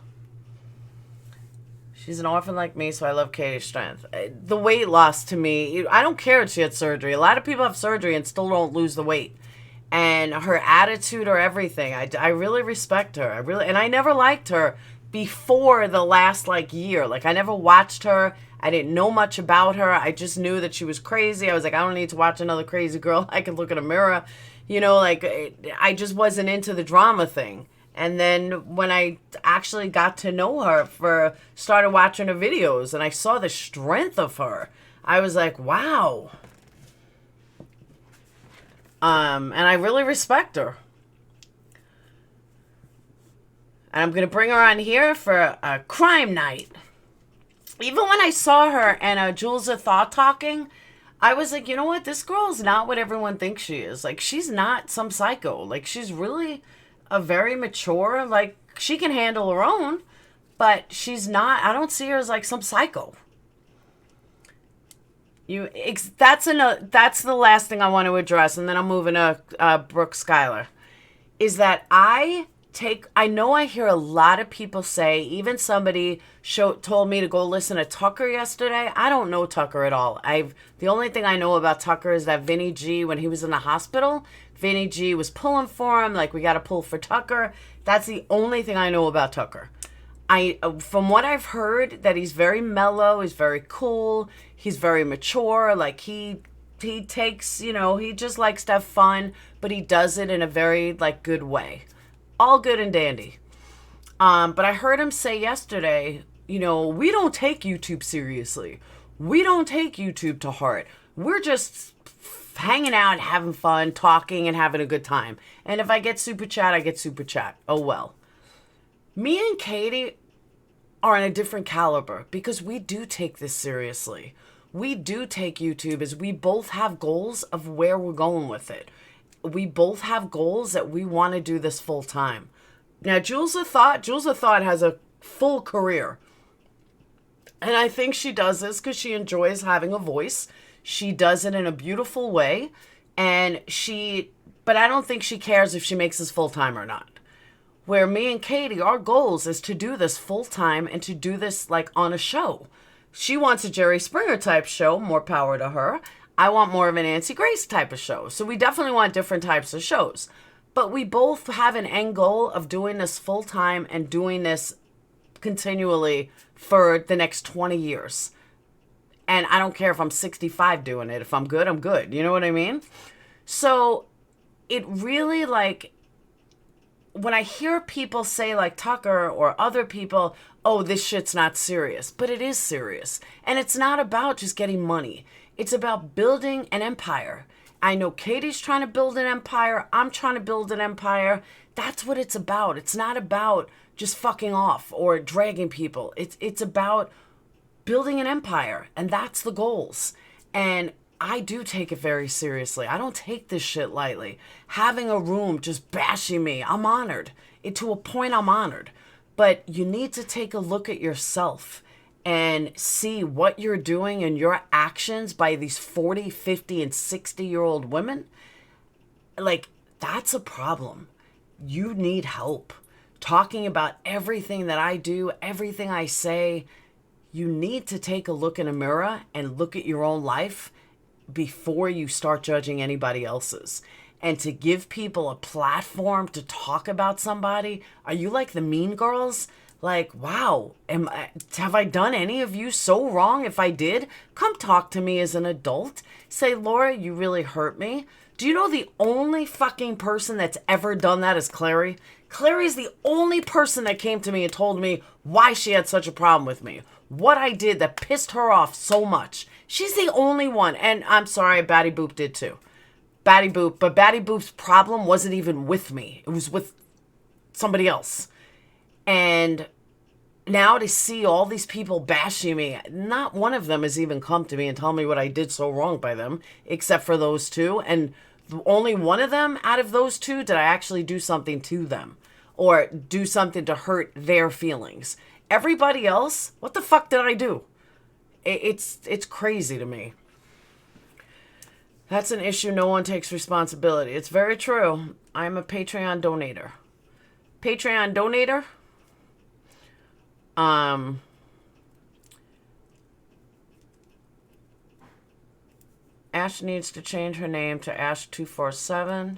She's an orphan like me, so I love Katie's strength. The weight loss to me, I don't care if she had surgery. A lot of people have surgery and still don't lose the weight. And her attitude or everything, I really respect her. And I never liked her before the last, like, year. Like, I never watched her. I didn't know much about her. I just knew that she was crazy. I was like, I don't need to watch another crazy girl. I can look in a mirror. You know, like, I just wasn't into the drama thing. And then when I actually got to know her, started watching her videos, and I saw the strength of her, I was like, wow. And I really respect her. And I'm going to bring her on here for a crime night. Even when I saw her and Jules of Thought talking, I was like, you know what? This girl is not what everyone thinks she is. Like, she's not some psycho. Like, she's really a very mature, like, she can handle her own, but she's not, I don't see her as like some psycho. That's the last thing I want to address, and then I'm moving to Brooke Skylar, is that I know I hear a lot of people say, even somebody told me to go listen to Tucker yesterday. I don't know Tucker at all. The only thing I know about Tucker is that Vinny G, when he was in the hospital, Vinny G was pulling for him, like, we got to pull for Tucker. That's the only thing I know about Tucker. From what I've heard, that he's very mellow, he's very cool, he's very mature, like, he takes, you know, he just likes to have fun, but he does it in a very, like, good way. All good and dandy. But I heard him say yesterday, you know, we don't take YouTube seriously. We don't take YouTube to heart. We're just hanging out, having fun, talking, and having a good time. And if I get super chat, I get super chat. Oh, well. Me and Katie are in a different caliber because we do take this seriously. We do take YouTube as we both have goals of where we're going with it. We both have goals that we want to do this full time. Now, Jules of Thought has a full career. And I think she does this because she enjoys having a voice. She does it in a beautiful way. But I don't think she cares if she makes this full time or not. Where me and Katie, our goals is to do this full time and to do this like on a show. She wants a Jerry Springer type show, more power to her. I want more of a Nancy Grace type of show. So we definitely want different types of shows. But we both have an end goal of doing this full time and doing this continually for the next 20 years. And I don't care if I'm 65 doing it. If I'm good, I'm good. You know what I mean? So it really, like, when I hear people say, like Tucker or other people, oh, this shit's not serious. But it is serious. And it's not about just getting money. It's about building an empire. I know Katie's trying to build an empire. I'm trying to build an empire. That's what it's about. It's not about just fucking off or dragging people. It's about building an empire. And that's the goals. And I do take it very seriously. I don't take this shit lightly. Having a room just bashing me, I'm honored. To a point, I'm honored. But you need to take a look at yourself and see what you're doing and your actions by these 40, 50, and 60-year-old women. Like, that's a problem. You need help. Talking about everything that I do, everything I say, you need to take a look in a mirror and look at your own life before you start judging anybody else's. And to give people a platform to talk about somebody. Are you like the Mean Girls? Like, wow, have I done any of you so wrong? If I did, come talk to me as an adult. Say, Laura, you really hurt me. Do you know the only fucking person that's ever done that is Clary? Clary's the only person that came to me and told me why she had such a problem with me. What I did that pissed her off so much. She's the only one. And I'm sorry, Batty Boop did too. Batty Boop. But Batty Boop's problem wasn't even with me. It was with somebody else. And now to see all these people bashing me, not one of them has even come to me and tell me what I did so wrong by them, except for those two. And only one of them out of those two did I actually do something to them or do something to hurt their feelings. Everybody else, what the fuck did I do? It's crazy to me. That's an issue no one takes responsibility. It's very true. I'm a Patreon donator. Patreon donator? Ash needs to change her name to Ash247.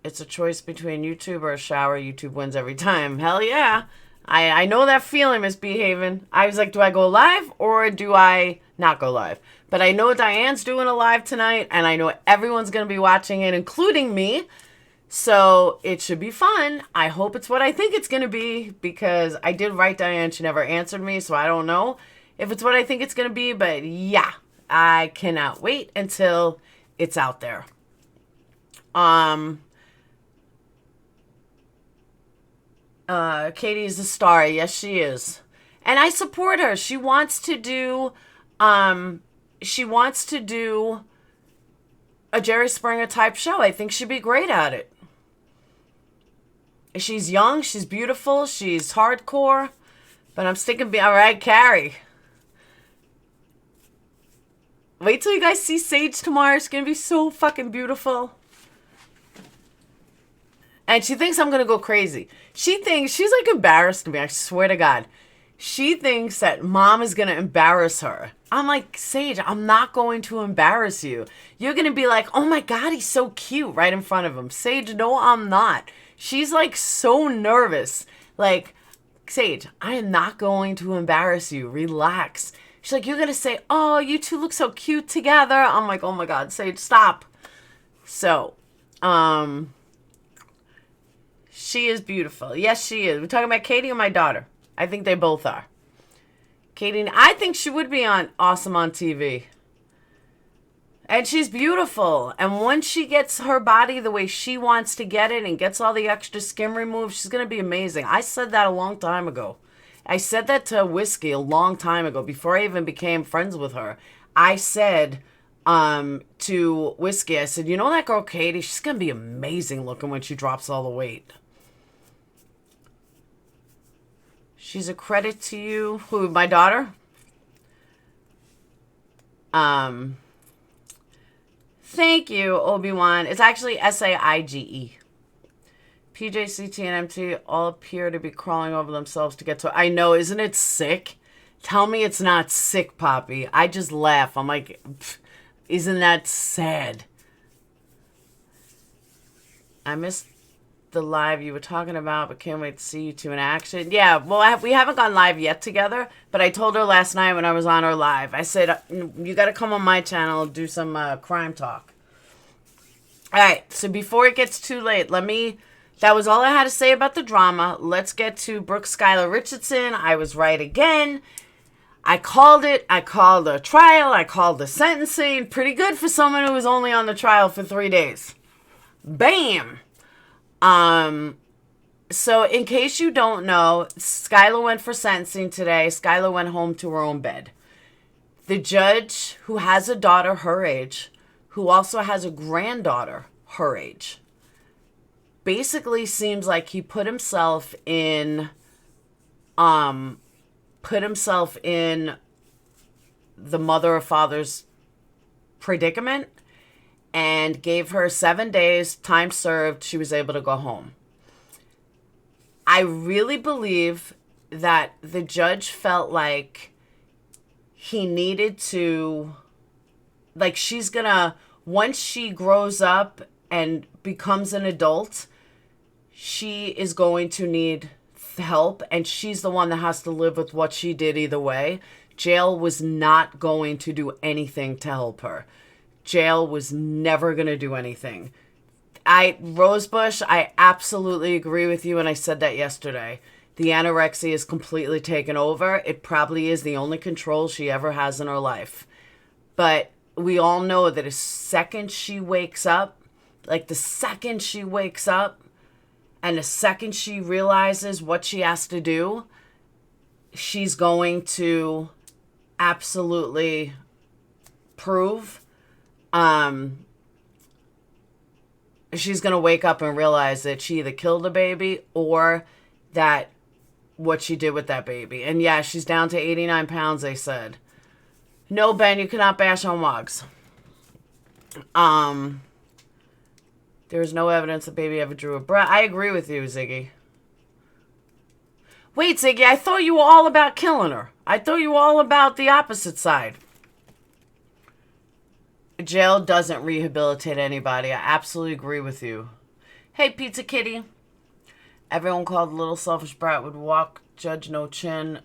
It's a choice between YouTube or a shower. YouTube wins every time. Hell yeah. I know that feeling, misbehaving. I was like, do I go live or do I not go live? But I know Diane's doing a live tonight, and I know everyone's going to be watching it, including me. So it should be fun. I hope it's what I think it's going to be, because I did write Diane. She never answered me, so I don't know if it's what I think it's going to be. But yeah, I cannot wait until it's out there. Katie is a star. Yes, she is. And I support her. She wants to do a Jerry Springer type show. I think she'd be great at it. She's young, she's beautiful, she's hardcore, but I'm sticking all right, Carrie. Wait till you guys see Sage tomorrow. It's gonna be so fucking beautiful. And she thinks I'm gonna go crazy. She thinks, she's like embarrassed to me, I swear to God. She thinks that Mom is gonna embarrass her. I'm like, Sage, I'm not going to embarrass you. You're gonna be like, oh my God, he's so cute, right in front of him. Sage, no, I'm not. She's like so nervous. Like, Sage, I am not going to embarrass you. Relax. She's like, you're gonna say, oh, you two look so cute together. I'm like, oh my God, Sage, stop. So, she is beautiful. Yes, she is. We're talking about Katie or my daughter? I think they both are. Katie, I think she would be awesome on TV. And she's beautiful. And once she gets her body the way she wants to get it and gets all the extra skin removed, she's going to be amazing. I said that a long time ago. I said that to Whiskey a long time ago, before I even became friends with her. I said to Whiskey, I said, you know that girl Katie, she's going to be amazing looking when she drops all the weight. She's a credit to you. Who, my daughter? Thank you, Obi-Wan. It's actually Saige. PJ, CT, and MT all appear to be crawling over themselves to get to... I know, isn't it sick? Tell me it's not sick, Poppy. I just laugh. I'm like, isn't that sad? I missed the live you were talking about, but can't wait to see you two in action. Yeah, well, we haven't gone live yet together, but I told her last night when I was on her live, I said, you got to come on my channel and do some crime talk. All right, so before it gets too late, that was all I had to say about the drama. Let's get to Brooke Skylar Richardson. I was right again. I called it. I called the trial. I called the sentencing. Pretty good for someone who was only on the trial for 3 days. Bam! So in case you don't know, Skylar went for sentencing today. Skylar went home to her own bed. The judge, who has a daughter her age, who also has a granddaughter her age, basically seems like he put himself in the mother or father's predicament and gave her 7 days, time served. She was able to go home. I really believe that the judge felt like he needed to, like, she's gonna, once she grows up and becomes an adult, she is going to need help, and she's the one that has to live with what she did either way. Jail was not going to do anything to help her. Jail was never going to do anything. Rosebush, I absolutely agree with you, and I said that yesterday. The anorexia is completely taken over. It probably is the only control she ever has in her life. But we all know that as second she wakes up, like the second she wakes up, and the second she realizes what she has to do, she's going to absolutely prove. She's going to wake up and realize that she either killed a baby or that what she did with that baby. And yeah, she's down to 89 pounds, they said. No, Ben, you cannot bash on Wogs. There's no evidence the baby ever drew a breath. I agree with you, Ziggy. Wait, Ziggy, I thought you were all about killing her. I thought you were all about the opposite side. Jail doesn't rehabilitate anybody. I absolutely agree with you. Hey, Pizza Kitty. Everyone called the little selfish brat would walk, judge no chin,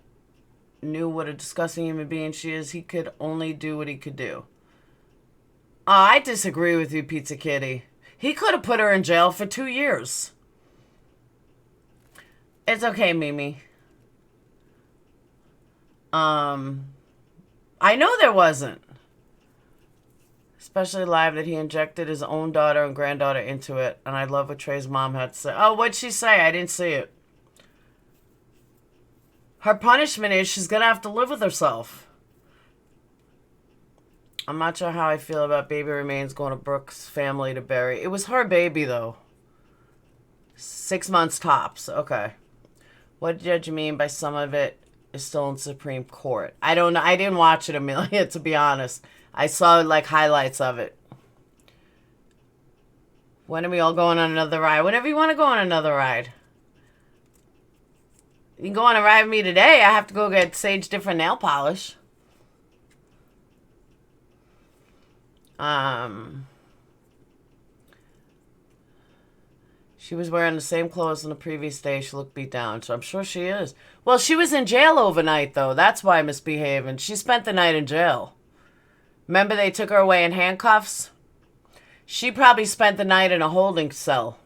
knew what a disgusting human being she is. He could only do what he could do. I disagree with you, Pizza Kitty. He could have put her in jail for 2 years. It's okay, Mimi. I know there wasn't. Especially live that he injected his own daughter and granddaughter into it. And I love what Trey's mom had to say. Oh, what'd she say? I didn't see it. Her punishment is she's going to have to live with herself. I'm not sure how I feel about baby remains going to Brooke's family to bury. It was her baby, though. 6 months tops. Okay. What did you mean by some of it is still in Supreme Court? I don't know. I didn't watch it, Amelia, to be honest. I saw, like, highlights of it. When are we all going on another ride? Whenever you want to go on another ride. You can go on a ride with me today. I have to go get Sage different nail polish. She was wearing the same clothes on the previous day. She looked beat down, so I'm sure she is. Well, she was in jail overnight, though. That's why misbehaving. She spent the night in jail. Remember they took her away in handcuffs? She probably spent the night in a holding cell.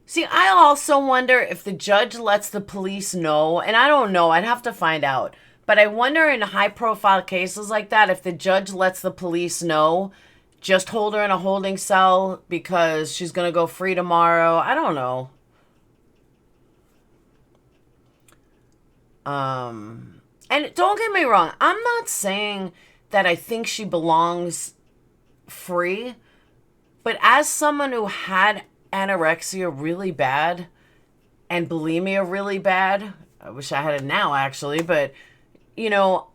See, I also wonder if the judge lets the police know, and I don't know, I'd have to find out. But I wonder in high-profile cases like that, if the judge lets the police know, just hold her in a holding cell because she's going to go free tomorrow. I don't know. And don't get me wrong, I'm not saying that I think she belongs free, but as someone who had anorexia really bad and bulimia really bad, I wish I had it now actually, but you know,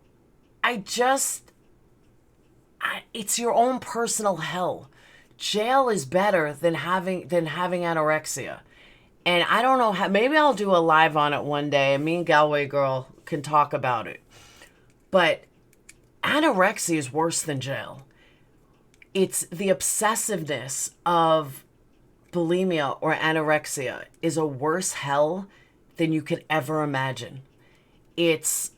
it's your own personal hell. Jail is better than having anorexia. And I don't know how, maybe I'll do a live on it one day and me and Galway Girl can talk about it. But anorexia is worse than jail. It's the obsessiveness of bulimia or anorexia is a worse hell than you could ever imagine. It's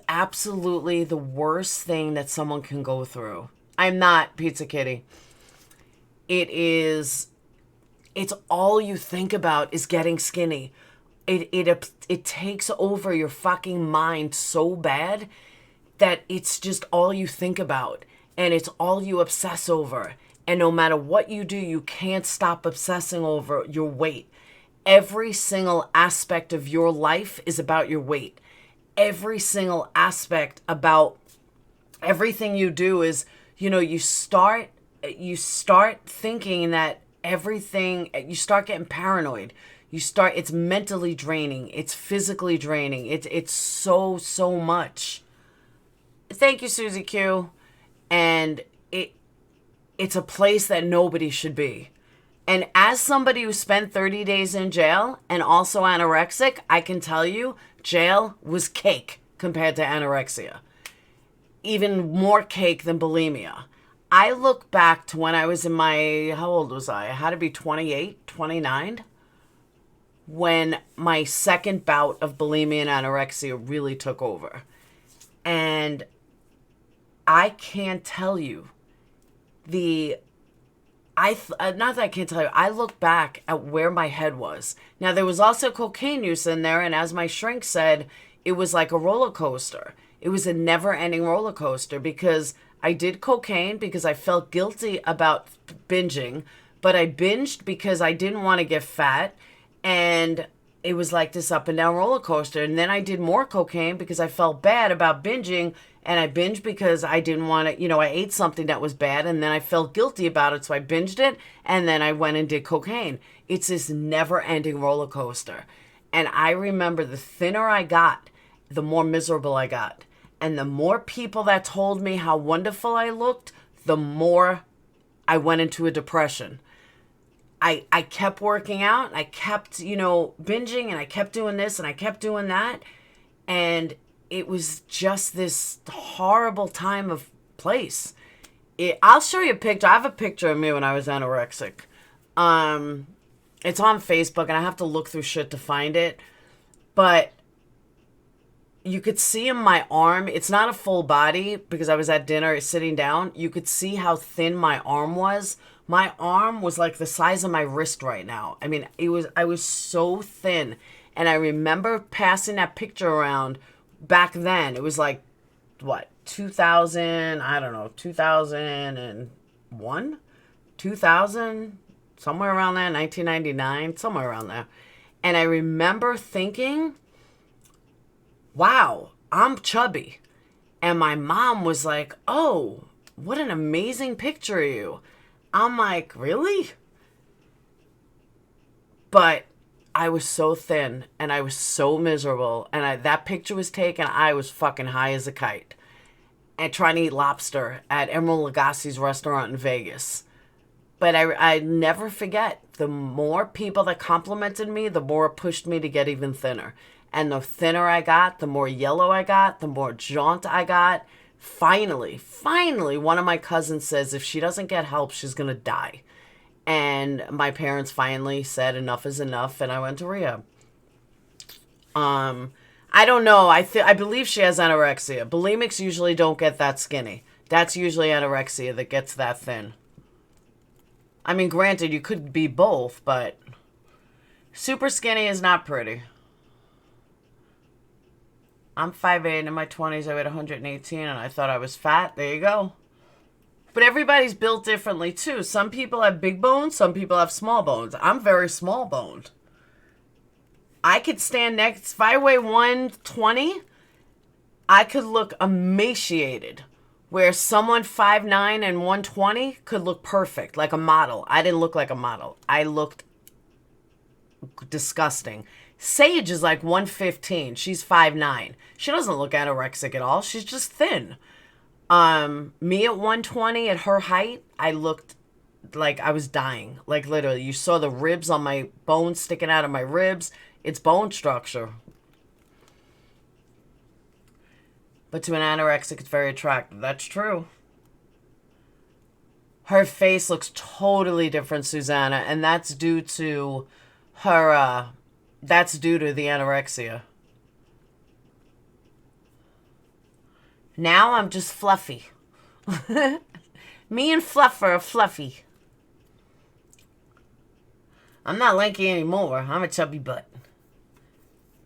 absolutely the worst thing that someone can go through. I'm not Pizza Kitty. It's all you think about is getting skinny. It takes over your fucking mind so bad that it's just all you think about. And it's all you obsess over. And no matter what you do, you can't stop obsessing over your weight. Every single aspect of your life is about your weight. Every single aspect about everything you do is, you know, you start thinking that everything, you start getting paranoid. It's mentally draining. It's physically draining. It's so much. Thank you, Susie Q. And it's a place that nobody should be. And as somebody who spent 30 days in jail and also anorexic, I can tell you, jail was cake compared to anorexia. Even more cake than bulimia. I look back to when I was in my, how old was I? I had to be 28, 29, when my second bout of bulimia and anorexia really took over. And I can't tell you not that I can't tell you, I look back at where my head was. Now, there was also cocaine use in there, and as my shrink said, it was like a roller coaster. It was a never-ending roller coaster because I did cocaine because I felt guilty about binging, but I binged because I didn't want to get fat, and it was like this up and down roller coaster. And then I did more cocaine because I felt bad about binging, and I binged because I didn't want to, I ate something that was bad, and then I felt guilty about it, so I binged it, and then I went and did cocaine. It's this never-ending roller coaster. And I remember the thinner I got, the more miserable I got. And the more people that told me how wonderful I looked, the more I went into a depression. I kept working out, I kept, binging, and I kept doing this, and I kept doing that, and it was just this horrible time of place. I'll show you a picture. I have a picture of me when I was anorexic. It's on Facebook, and I have to look through shit to find it. But you could see in my arm, it's not a full body because I was at dinner sitting down. You could see how thin my arm was. My arm was like the size of my wrist right now. I mean, I was so thin. And I remember passing that picture around back then. It was like, what, 2000, I don't know, 2001? 2000? Somewhere around there, 1999, somewhere around there. And I remember thinking, wow, I'm chubby. And my mom was like, oh, what an amazing picture of you. I'm like, really? But I was so thin and I was so miserable. And that picture was taken, I was fucking high as a kite. And trying to eat lobster at Emerald Lagasse's restaurant in Vegas. But I never forget, the more people that complimented me, the more it pushed me to get even thinner. And the thinner I got, the more yellow I got, the more jaunt I got. Finally, one of my cousins says if she doesn't get help, she's going to die. And my parents finally said enough is enough, and I went to rehab. I don't know. I believe she has anorexia. Bulimics usually don't get that skinny. That's usually anorexia that gets that thin. I mean, granted, you could be both, but super skinny is not pretty. I'm 5'8", in my 20s, I weighed 118, and I thought I was fat. There you go. But everybody's built differently, too. Some people have big bones, some people have small bones. I'm very small boned. I could stand next, if I weigh 120, I could look emaciated. Where someone 5'9" and 120 could look perfect, like a model. I didn't look like a model. I looked disgusting. Sage is like 115. She's 5'9". She doesn't look anorexic at all. She's just thin. Me at 120, at her height, I looked like I was dying. Like literally, you saw the ribs on my bones sticking out of my ribs. It's bone structure. But to an anorexic, it's very attractive. That's true. Her face looks totally different, Susanna, and that's due to her, that's due to the anorexia. Now I'm just fluffy. Me and Fluffer are fluffy. I'm not lanky anymore. I'm a chubby butt.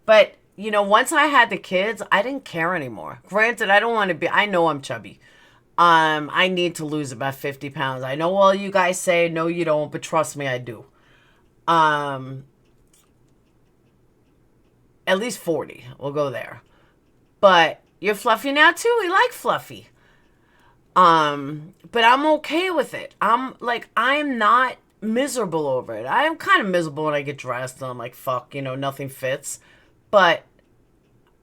But, once I had the kids, I didn't care anymore. Granted, I don't want to be, I know I'm chubby. I need to lose about 50 pounds. I know all you guys say, no, you don't, but trust me, I do. At least 40. We'll go there. But you're fluffy now too. We like fluffy. But I'm okay with it. I'm not miserable over it. I'm kind of miserable when I get dressed and I'm like, fuck, nothing fits. But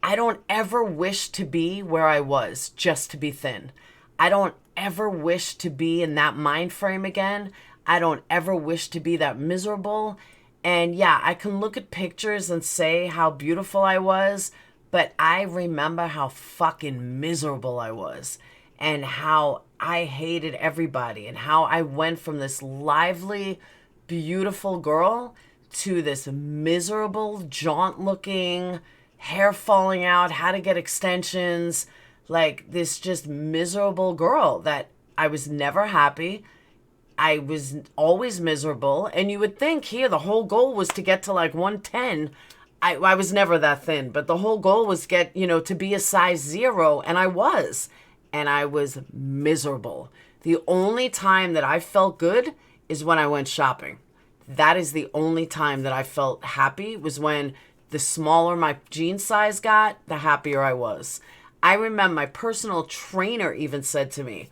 I don't ever wish to be where I was just to be thin. I don't ever wish to be in that mind frame again. I don't ever wish to be that miserable. And yeah, I can look at pictures and say how beautiful I was, but I remember how fucking miserable I was. and how I hated everybody and how I went from this lively, beautiful girl to this miserable, jaunt-looking, hair falling out, how to get extensions, like this just miserable girl that I was never happy. I was always miserable. And you would think here the whole goal was to get to like 110. I was never that thin, but the whole goal was get, to be a size 0. And I was. And I was miserable. The only time that I felt good is when I went shopping. That is the only time that I felt happy, was when the smaller my jean size got, the happier I was. I remember my personal trainer even said to me,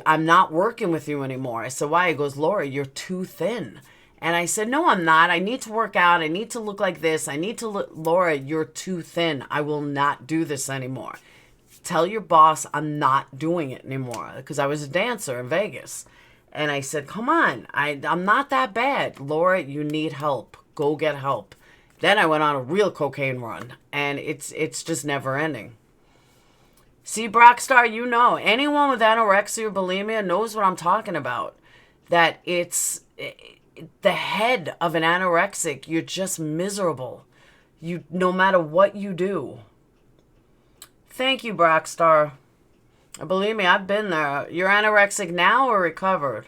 I'm not working with you anymore. I said, why? He goes, Laura, you're too thin. And I said, no, I'm not. I need to work out. I need to look like this. I need to look. Laura, you're too thin. I will not do this anymore. Tell your boss I'm not doing it anymore, because I was a dancer in Vegas. And I said, come on, I'm not that bad. Laura, you need help. Go get help. Then I went on a real cocaine run, and it's just never ending. See, Brockstar, anyone with anorexia or bulimia knows what I'm talking about. That it's the head of an anorexic. You're just miserable. No matter what you do. Thank you, Brockstar. Believe me, I've been there. You're anorexic now or recovered?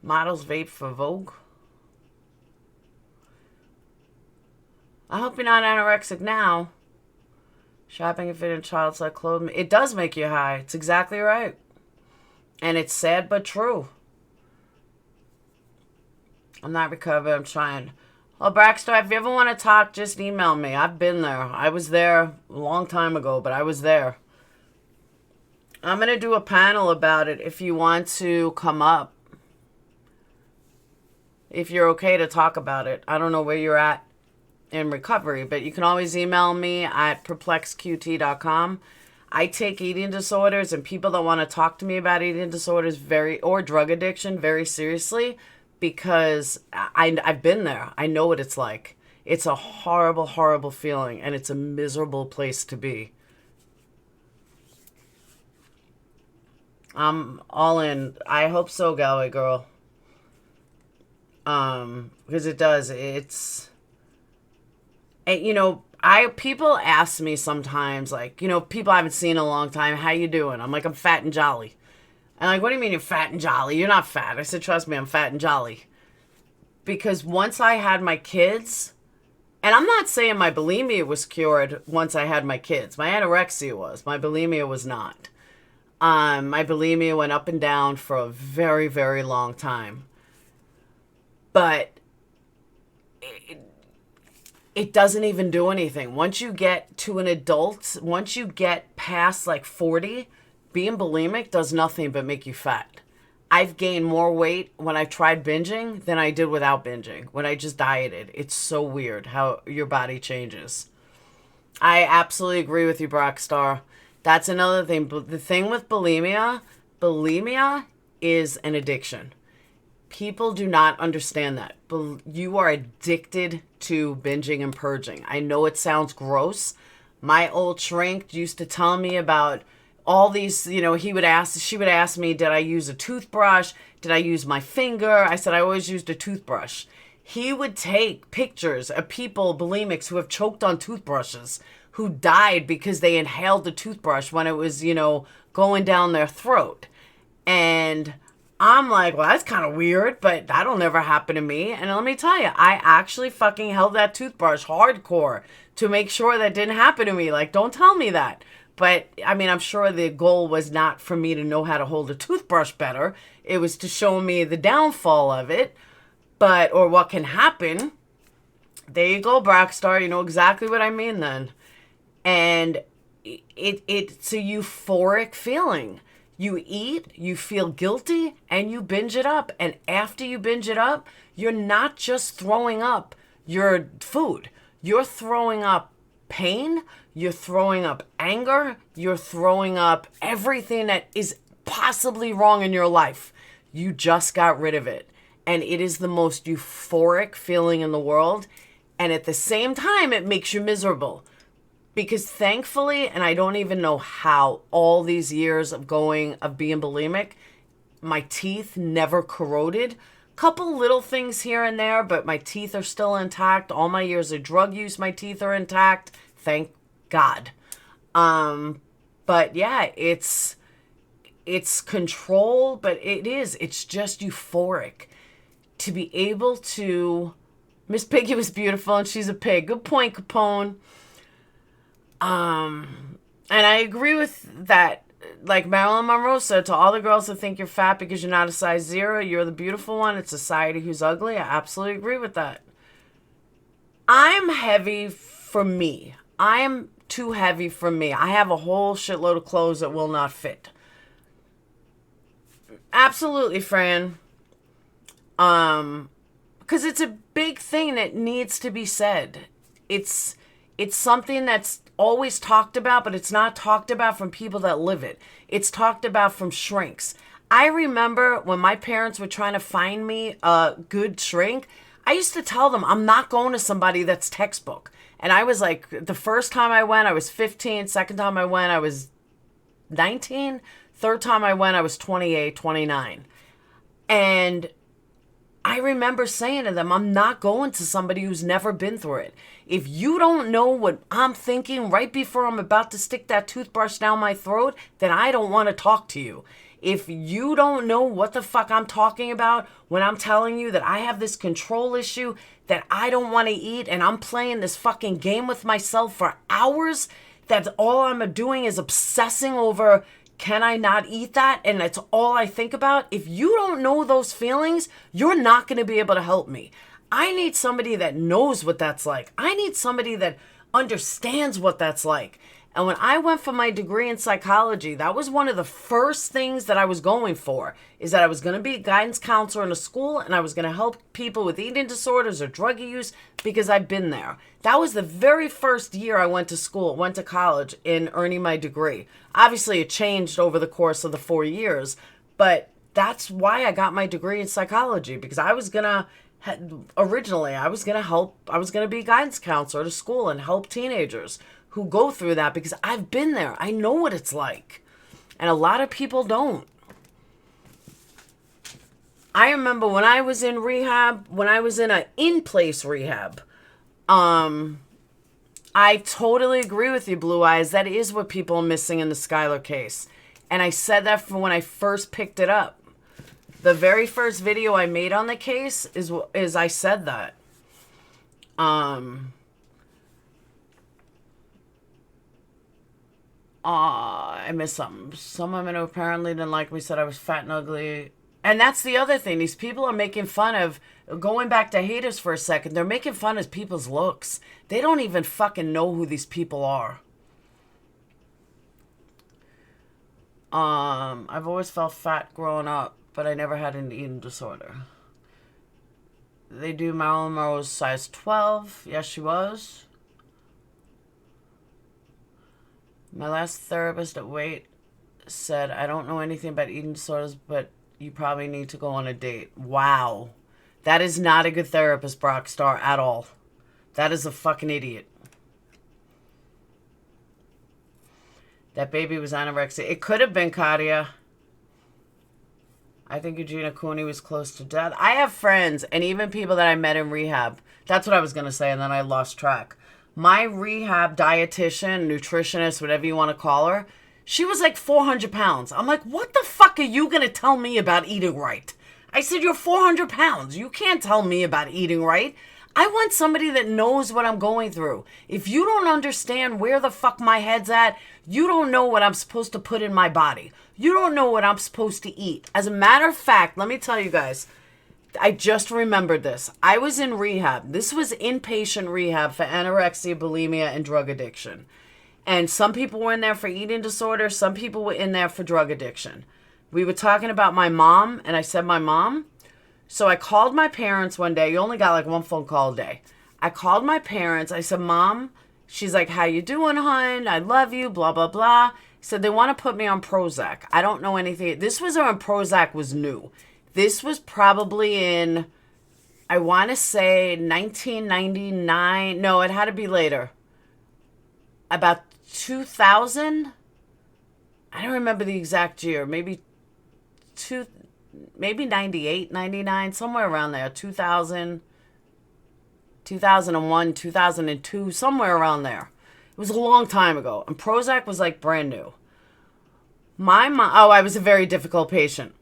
Models vape for Vogue. I hope you're not anorexic now. Shopping and fitting child-size clothing. It does make you high. It's exactly right. And it's sad but true. I'm not recovered. I'm trying. Well, Brackstar, if you ever want to talk, just email me. I've been there. I was there a long time ago, but I was there. I'm going to do a panel about it if you want to come up. If you're okay to talk about it. I don't know where you're at in recovery, but you can always email me at PURPLEXEDQT.com. I take eating disorders and people that want to talk to me about eating disorders or drug addiction very seriously, because I've been there. I know what it's like. It's a horrible, horrible feeling, and it's a miserable place to be. I'm all in. I hope so, Galway girl. Because it does. It's... And, people ask me sometimes, like, people I haven't seen in a long time, how you doing? I'm like, I'm fat and jolly. And like, what do you mean you're fat and jolly? You're not fat. I said, trust me, I'm fat and jolly. Because once I had my kids, and I'm not saying my bulimia was cured once I had my kids. My anorexia was. My bulimia was not. My bulimia went up and down for a very, very long time. But it doesn't even do anything. Once you get to an adult, once you get past like 40, being bulimic does nothing but make you fat. I've gained more weight when I tried binging than I did without binging, when I just dieted. It's so weird how your body changes. I absolutely agree with you, Brockstar. That's another thing. The thing with bulimia is an addiction. People do not understand that. You are addicted to binging and purging. I know it sounds gross. My old shrink used to tell me about all these, she would ask me, did I use a toothbrush? Did I use my finger? I said, I always used a toothbrush. He would take pictures of people, bulimics, who have choked on toothbrushes, who died because they inhaled the toothbrush when it was, going down their throat. And I'm like, well, that's kind of weird, but that'll never happen to me. And let me tell you, I actually fucking held that toothbrush hardcore to make sure that didn't happen to me. Like, don't tell me that. But, I mean, I'm sure the goal was not for me to know how to hold a toothbrush better. It was to show me the downfall of it, or what can happen. There you go, Brockstar. You know exactly what I mean then. And it's a euphoric feeling. You eat, you feel guilty, and you binge it up. And after you binge it up, you're not just throwing up your food. You're throwing up pain, you're throwing up anger, you're throwing up everything that is possibly wrong in your life. You just got rid of it. And it is the most euphoric feeling in the world. And at the same time, it makes you miserable. Because thankfully, and I don't even know how, all these years of being bulimic, my teeth never corroded. Couple little things here and there, but my teeth are still intact. All my years of drug use, my teeth are intact. Thank God. But yeah, it's control, but it's just euphoric to be able to. Miss Piggy was beautiful and she's a pig. Good point, Capone. And I agree with that. Like Marilyn Monroe said, to all the girls that think you're fat because you're not a size 0, you're the beautiful one. It's society who's ugly. I absolutely agree with that. I'm heavy for me. I am too heavy for me. I have a whole shitload of clothes that will not fit. Absolutely, Fran. Because it's a big thing that needs to be said. It's something that's always talked about, but it's not talked about from people that live it. It's talked about from shrinks. I remember when my parents were trying to find me a good shrink, I used to tell them, I'm not going to somebody that's textbook. And I was like, the first time I went, I was 15. Second time I went, I was 19. Third time I went, I was 28, 29. And I remember saying to them, I'm not going to somebody who's never been through it. If you don't know what I'm thinking right before I'm about to stick that toothbrush down my throat, then I don't want to talk to you. If you don't know what the fuck I'm talking about when I'm telling you that I have this control issue that I don't want to eat and I'm playing this fucking game with myself for hours, that all I'm doing is obsessing over, can I not eat that? And that's all I think about. If you don't know those feelings, you're not going to be able to help me. I need somebody that knows what that's like. I need somebody that understands what that's like. And when I went for my degree in psychology, that was one of the first things that I was going for, is that I was going to be a guidance counselor in a school and I was going to help people with eating disorders or drug use because I've been there. That was the very first year I went to college in earning my degree. Obviously, it changed over the course of the 4 years, but that's why I got my degree in psychology, because I was going to originally, I was going to be a guidance counselor at a school and help teenagers who go through that, because I've been there. I know what it's like. And a lot of people don't. I remember when I was in rehab, when I was in an in-place rehab, I totally agree with you, Blue Eyes. That is what people are missing in the Skylar case. And I said that from when I first picked it up. The very first video I made on the case is I said that. I missed something. Some women who apparently didn't like me said I was fat and ugly. And that's the other thing. These people are making fun of, going back to haters for a second, they're making fun of people's looks. They don't even fucking know who these people are. I've always felt fat growing up, but I never had an eating disorder. They do Marilyn Monroe's size 12. Yes, she was. My last therapist at Weight said, I don't know anything about eating disorders, but you probably need to go on a date. Wow. That is not a good therapist, Brockstar, at all. That is a fucking idiot. That baby was anorexia. It could have been Katia. I think Eugenia Cooney was close to death. I have friends, and even people that I met in rehab. That's what I was going to say, and then I lost track. My rehab dietitian, nutritionist, whatever you want to call her, she was like 400 pounds. I'm like, what the fuck are you going to tell me about eating right? I said, you're 400 pounds. You can't tell me about eating right. I want somebody that knows what I'm going through. If you don't understand where the fuck my head's at, you don't know what I'm supposed to put in my body. You don't know what I'm supposed to eat. As a matter of fact, let me tell you guys, I just remembered this. I was in rehab. This was inpatient rehab for anorexia, bulimia, and drug addiction. And some people were in there for eating disorder. Some people were in there for drug addiction. We were talking about my mom, and I said my mom. So I called my parents one day. You only got like one phone call a day. I called my parents. I said, Mom. She's like, how you doing, hon? I love you, blah, blah, blah. Said they want to put me on Prozac. I don't know anything. This was when Prozac was new. This was probably in, I want to say 1999. No, it had to be later. about 2000. I don't remember the exact year. Maybe 98, 99, somewhere around there. 2000, 2001, 2002, somewhere around there. It was a long time ago. And Prozac was like brand new. My mom, oh, I was a very difficult patient.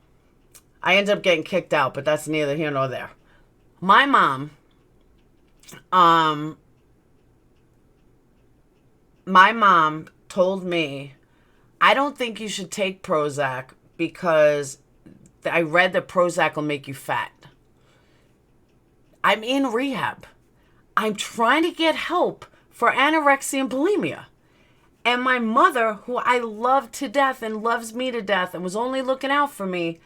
I ended up getting kicked out, but that's neither here nor there. My mom, told me, I don't think you should take Prozac because I read that Prozac will make you fat. I'm in rehab. I'm trying to get help for anorexia and bulimia. And my mother, who I love to death and loves me to death and was only looking out for me,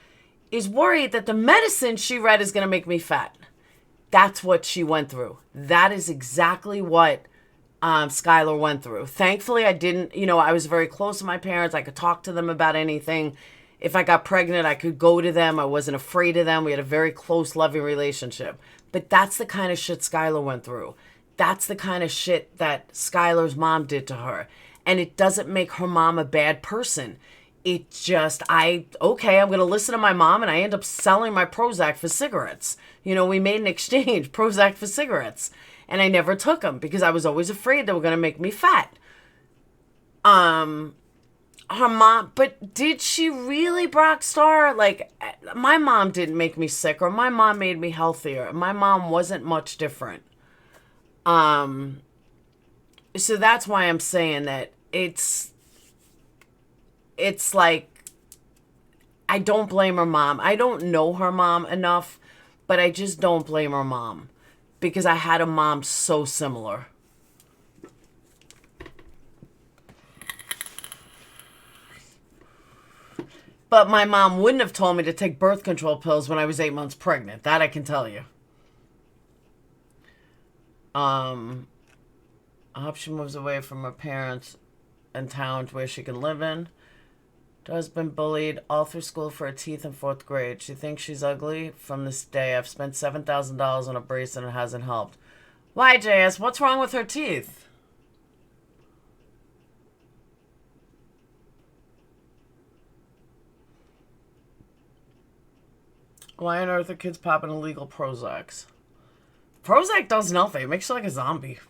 is worried that the medicine she read is going to make me fat. That's what she went through. That is exactly what Skylar went through. Thankfully, I didn't, I was very close to my parents. I could talk to them about anything. If I got pregnant, I could go to them. I wasn't afraid of them. We had a very close, loving relationship. But that's the kind of shit Skylar went through. That's the kind of shit that Skylar's mom did to her. And it doesn't make her mom a bad person. It just, I'm going to listen to my mom, and I end up selling my Prozac for cigarettes. We made an exchange, Prozac for cigarettes. And I never took them because I was always afraid they were going to make me fat. Her mom, but did she really, Brockstar? Like, my mom didn't make me sicker. My mom made me healthier. My mom wasn't much different. So that's why I'm saying that it's like, I don't blame her mom. I don't know her mom enough, but I just don't blame her mom because I had a mom so similar. But my mom wouldn't have told me to take birth control pills when I was 8 months pregnant. That I can tell you. I hope she moves away from her parents and town to where she can live in. Has been bullied all through school for her teeth in 4th grade. She thinks she's ugly from this day. I've spent $7,000 on a brace and it hasn't helped. Why, JS? What's wrong with her teeth? Why on earth are kids popping illegal Prozacs? Prozac does nothing. It makes you like a zombie.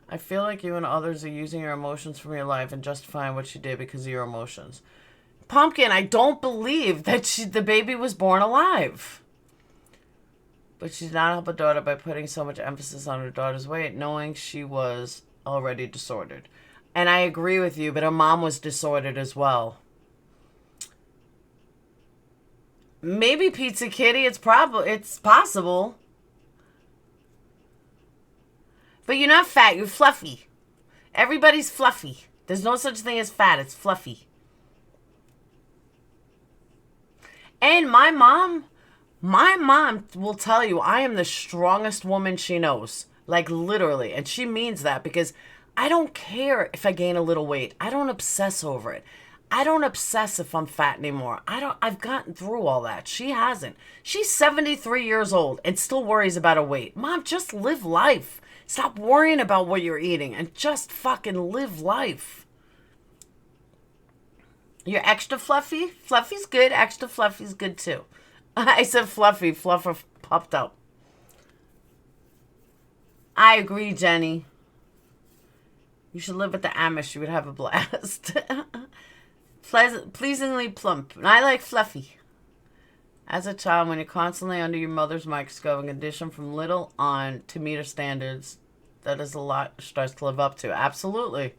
I feel like you and others are using your emotions from your life and justifying what she did because of your emotions. Pumpkin, I don't believe that the baby was born alive. But she did not help her daughter by putting so much emphasis on her daughter's weight, knowing she was already disordered. And I agree with you, but her mom was disordered as well. Maybe Pizza Kitty, it's possible. But you're not fat, you're fluffy. Everybody's fluffy. There's no such thing as fat, it's fluffy. And my mom will tell you I am the strongest woman she knows. Like, literally. And she means that because I don't care if I gain a little weight. I don't obsess over it. I don't obsess if I'm fat anymore. I've gotten through all that. She hasn't. She's 73 years old and still worries about her weight. Mom, just live life. Stop worrying about what you're eating and just fucking live life. You're extra fluffy? Fluffy's good. Extra fluffy's good too. I said fluffy. Fluffer popped up. I agree, Jenny. You should live with the Amish. You would have a blast. Pleasingly plump. And I like fluffy. As a child, when you're constantly under your mother's microscope and conditioned from little on to meet her standards, that is a lot to start to live up to. Absolutely.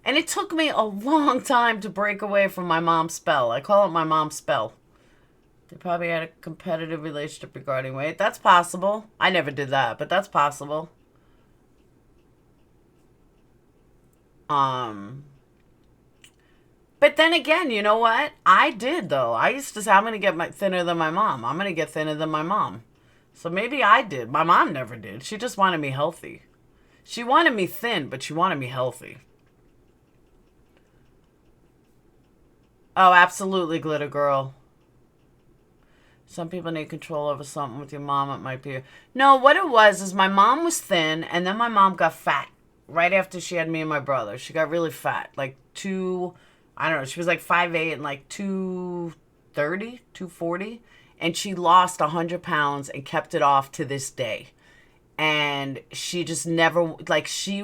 And it took me a long time to break away from my mom's spell. I call it my mom's spell. They probably had a competitive relationship regarding weight. That's possible. I never did that, but that's possible. But then again, you know what? I did, though. I used to say, I'm going to get thinner than my mom. I'm going to get thinner than my mom. So maybe I did. My mom never did. She just wanted me healthy. She wanted me thin, but she wanted me healthy. Oh, absolutely, Glitter Girl. Some people need control over something with your mom. It might be... No, what it was is my mom was thin, and then my mom got fat right after she had me and my brother. She got really fat. Like I don't know, she was like 5'8" and like 230, 240. And she lost 100 pounds and kept it off to this day. And she just never, like, she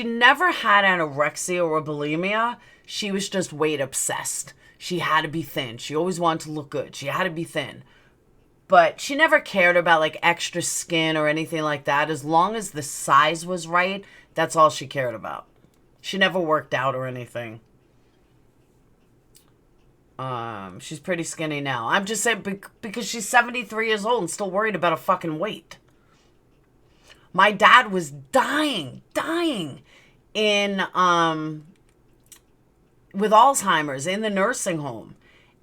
never had anorexia or bulimia. She was just weight obsessed. She had to be thin. She always wanted to look good. She had to be thin. But she never cared about, like, extra skin or anything like that. As long as the size was right, that's all she cared about. She never worked out or anything. She's pretty skinny now. I'm just saying because she's 73 years old and still worried about a fucking weight. My dad was dying in with Alzheimer's in the nursing home.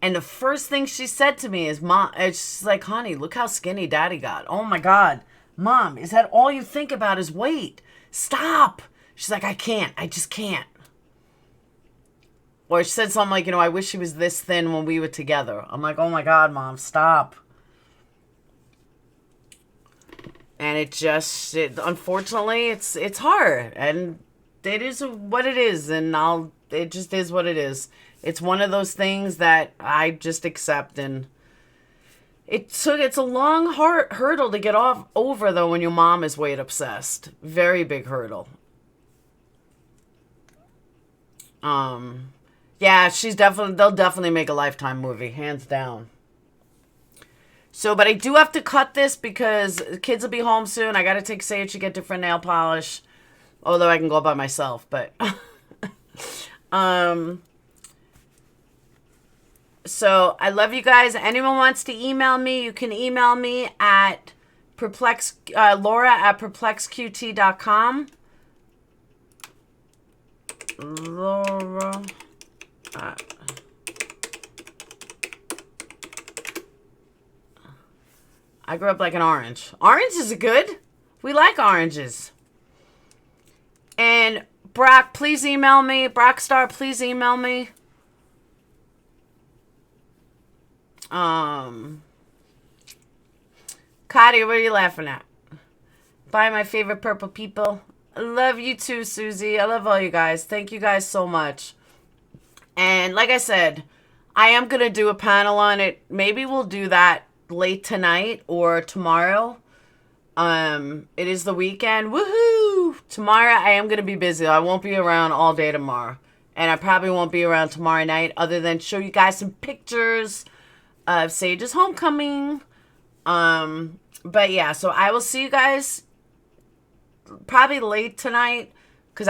And the first thing she said to me is, Mom, she's like, honey, look how skinny Daddy got. Oh my God, Mom, is that all you think about is weight? Stop. She's like, I just can't. Or she said something like, I wish she was this thin when we were together. I'm like, oh my God, Mom, stop. And unfortunately, it's hard. And it is what it is. And it just is what it is. It's one of those things that I just accept. And it's a long, hard hurdle to get over, though, when your mom is weight obsessed. Very big hurdle. Yeah, they'll definitely make a Lifetime movie, hands down. So, but I do have to cut this because the kids will be home soon. I got to take Sage to get different nail polish. Although I can go by myself, but... So, I love you guys. Anyone wants to email me, you can email me at Laura@PerplexedQT.com. Laura... I grew up like an orange. Oranges are good. We like oranges. And Brock, please email me. Brockstar, please email me. Kadi, what are you laughing at? Bye, my favorite purple people. I love you too, Susie. I love all you guys. Thank you guys so much. And like I said, I am going to do a panel on it. Maybe we'll do that late tonight or tomorrow. It is the weekend. Woohoo! Tomorrow I am going to be busy. I won't be around all day tomorrow. And I probably won't be around tomorrow night other than show you guys some pictures of Sage's homecoming. But yeah, so I will see you guys probably late tonight. Because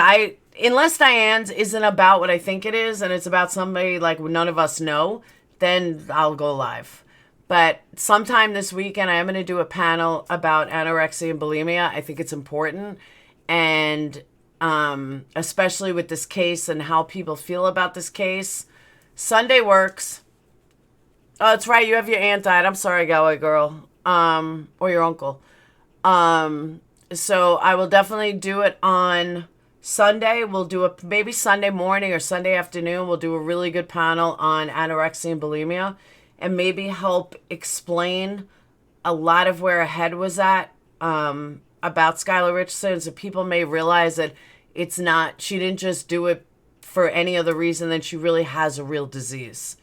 unless Diane's isn't about what I think it is, and it's about somebody like none of us know, then I'll go live. But sometime this weekend, I am going to do a panel about anorexia and bulimia. I think it's important. And especially with this case and how people feel about this case. Sunday works. Oh, that's right. You have your aunt died. I'm sorry, Galway girl. Or your uncle. So I will definitely do it on Sunday. We'll do maybe Sunday morning or Sunday afternoon. We'll do a really good panel on anorexia and bulimia. And maybe help explain a lot of where her head was at about Skylar Richardson. So people may realize that she didn't just do it for any other reason than she really has a real disease.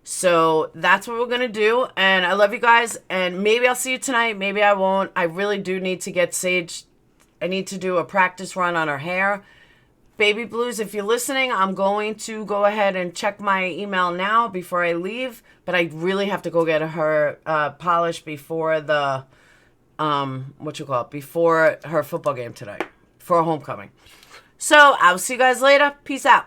So that's what we're going to do. And I love you guys. And maybe I'll see you tonight. Maybe I won't. I really do need to get Sage. I need to do a practice run on her hair. Baby Blues, if you're listening, I'm going to go ahead and check my email now before I leave. But I really have to go get her polished before before her football game tonight. For homecoming. So, I'll see you guys later. Peace out.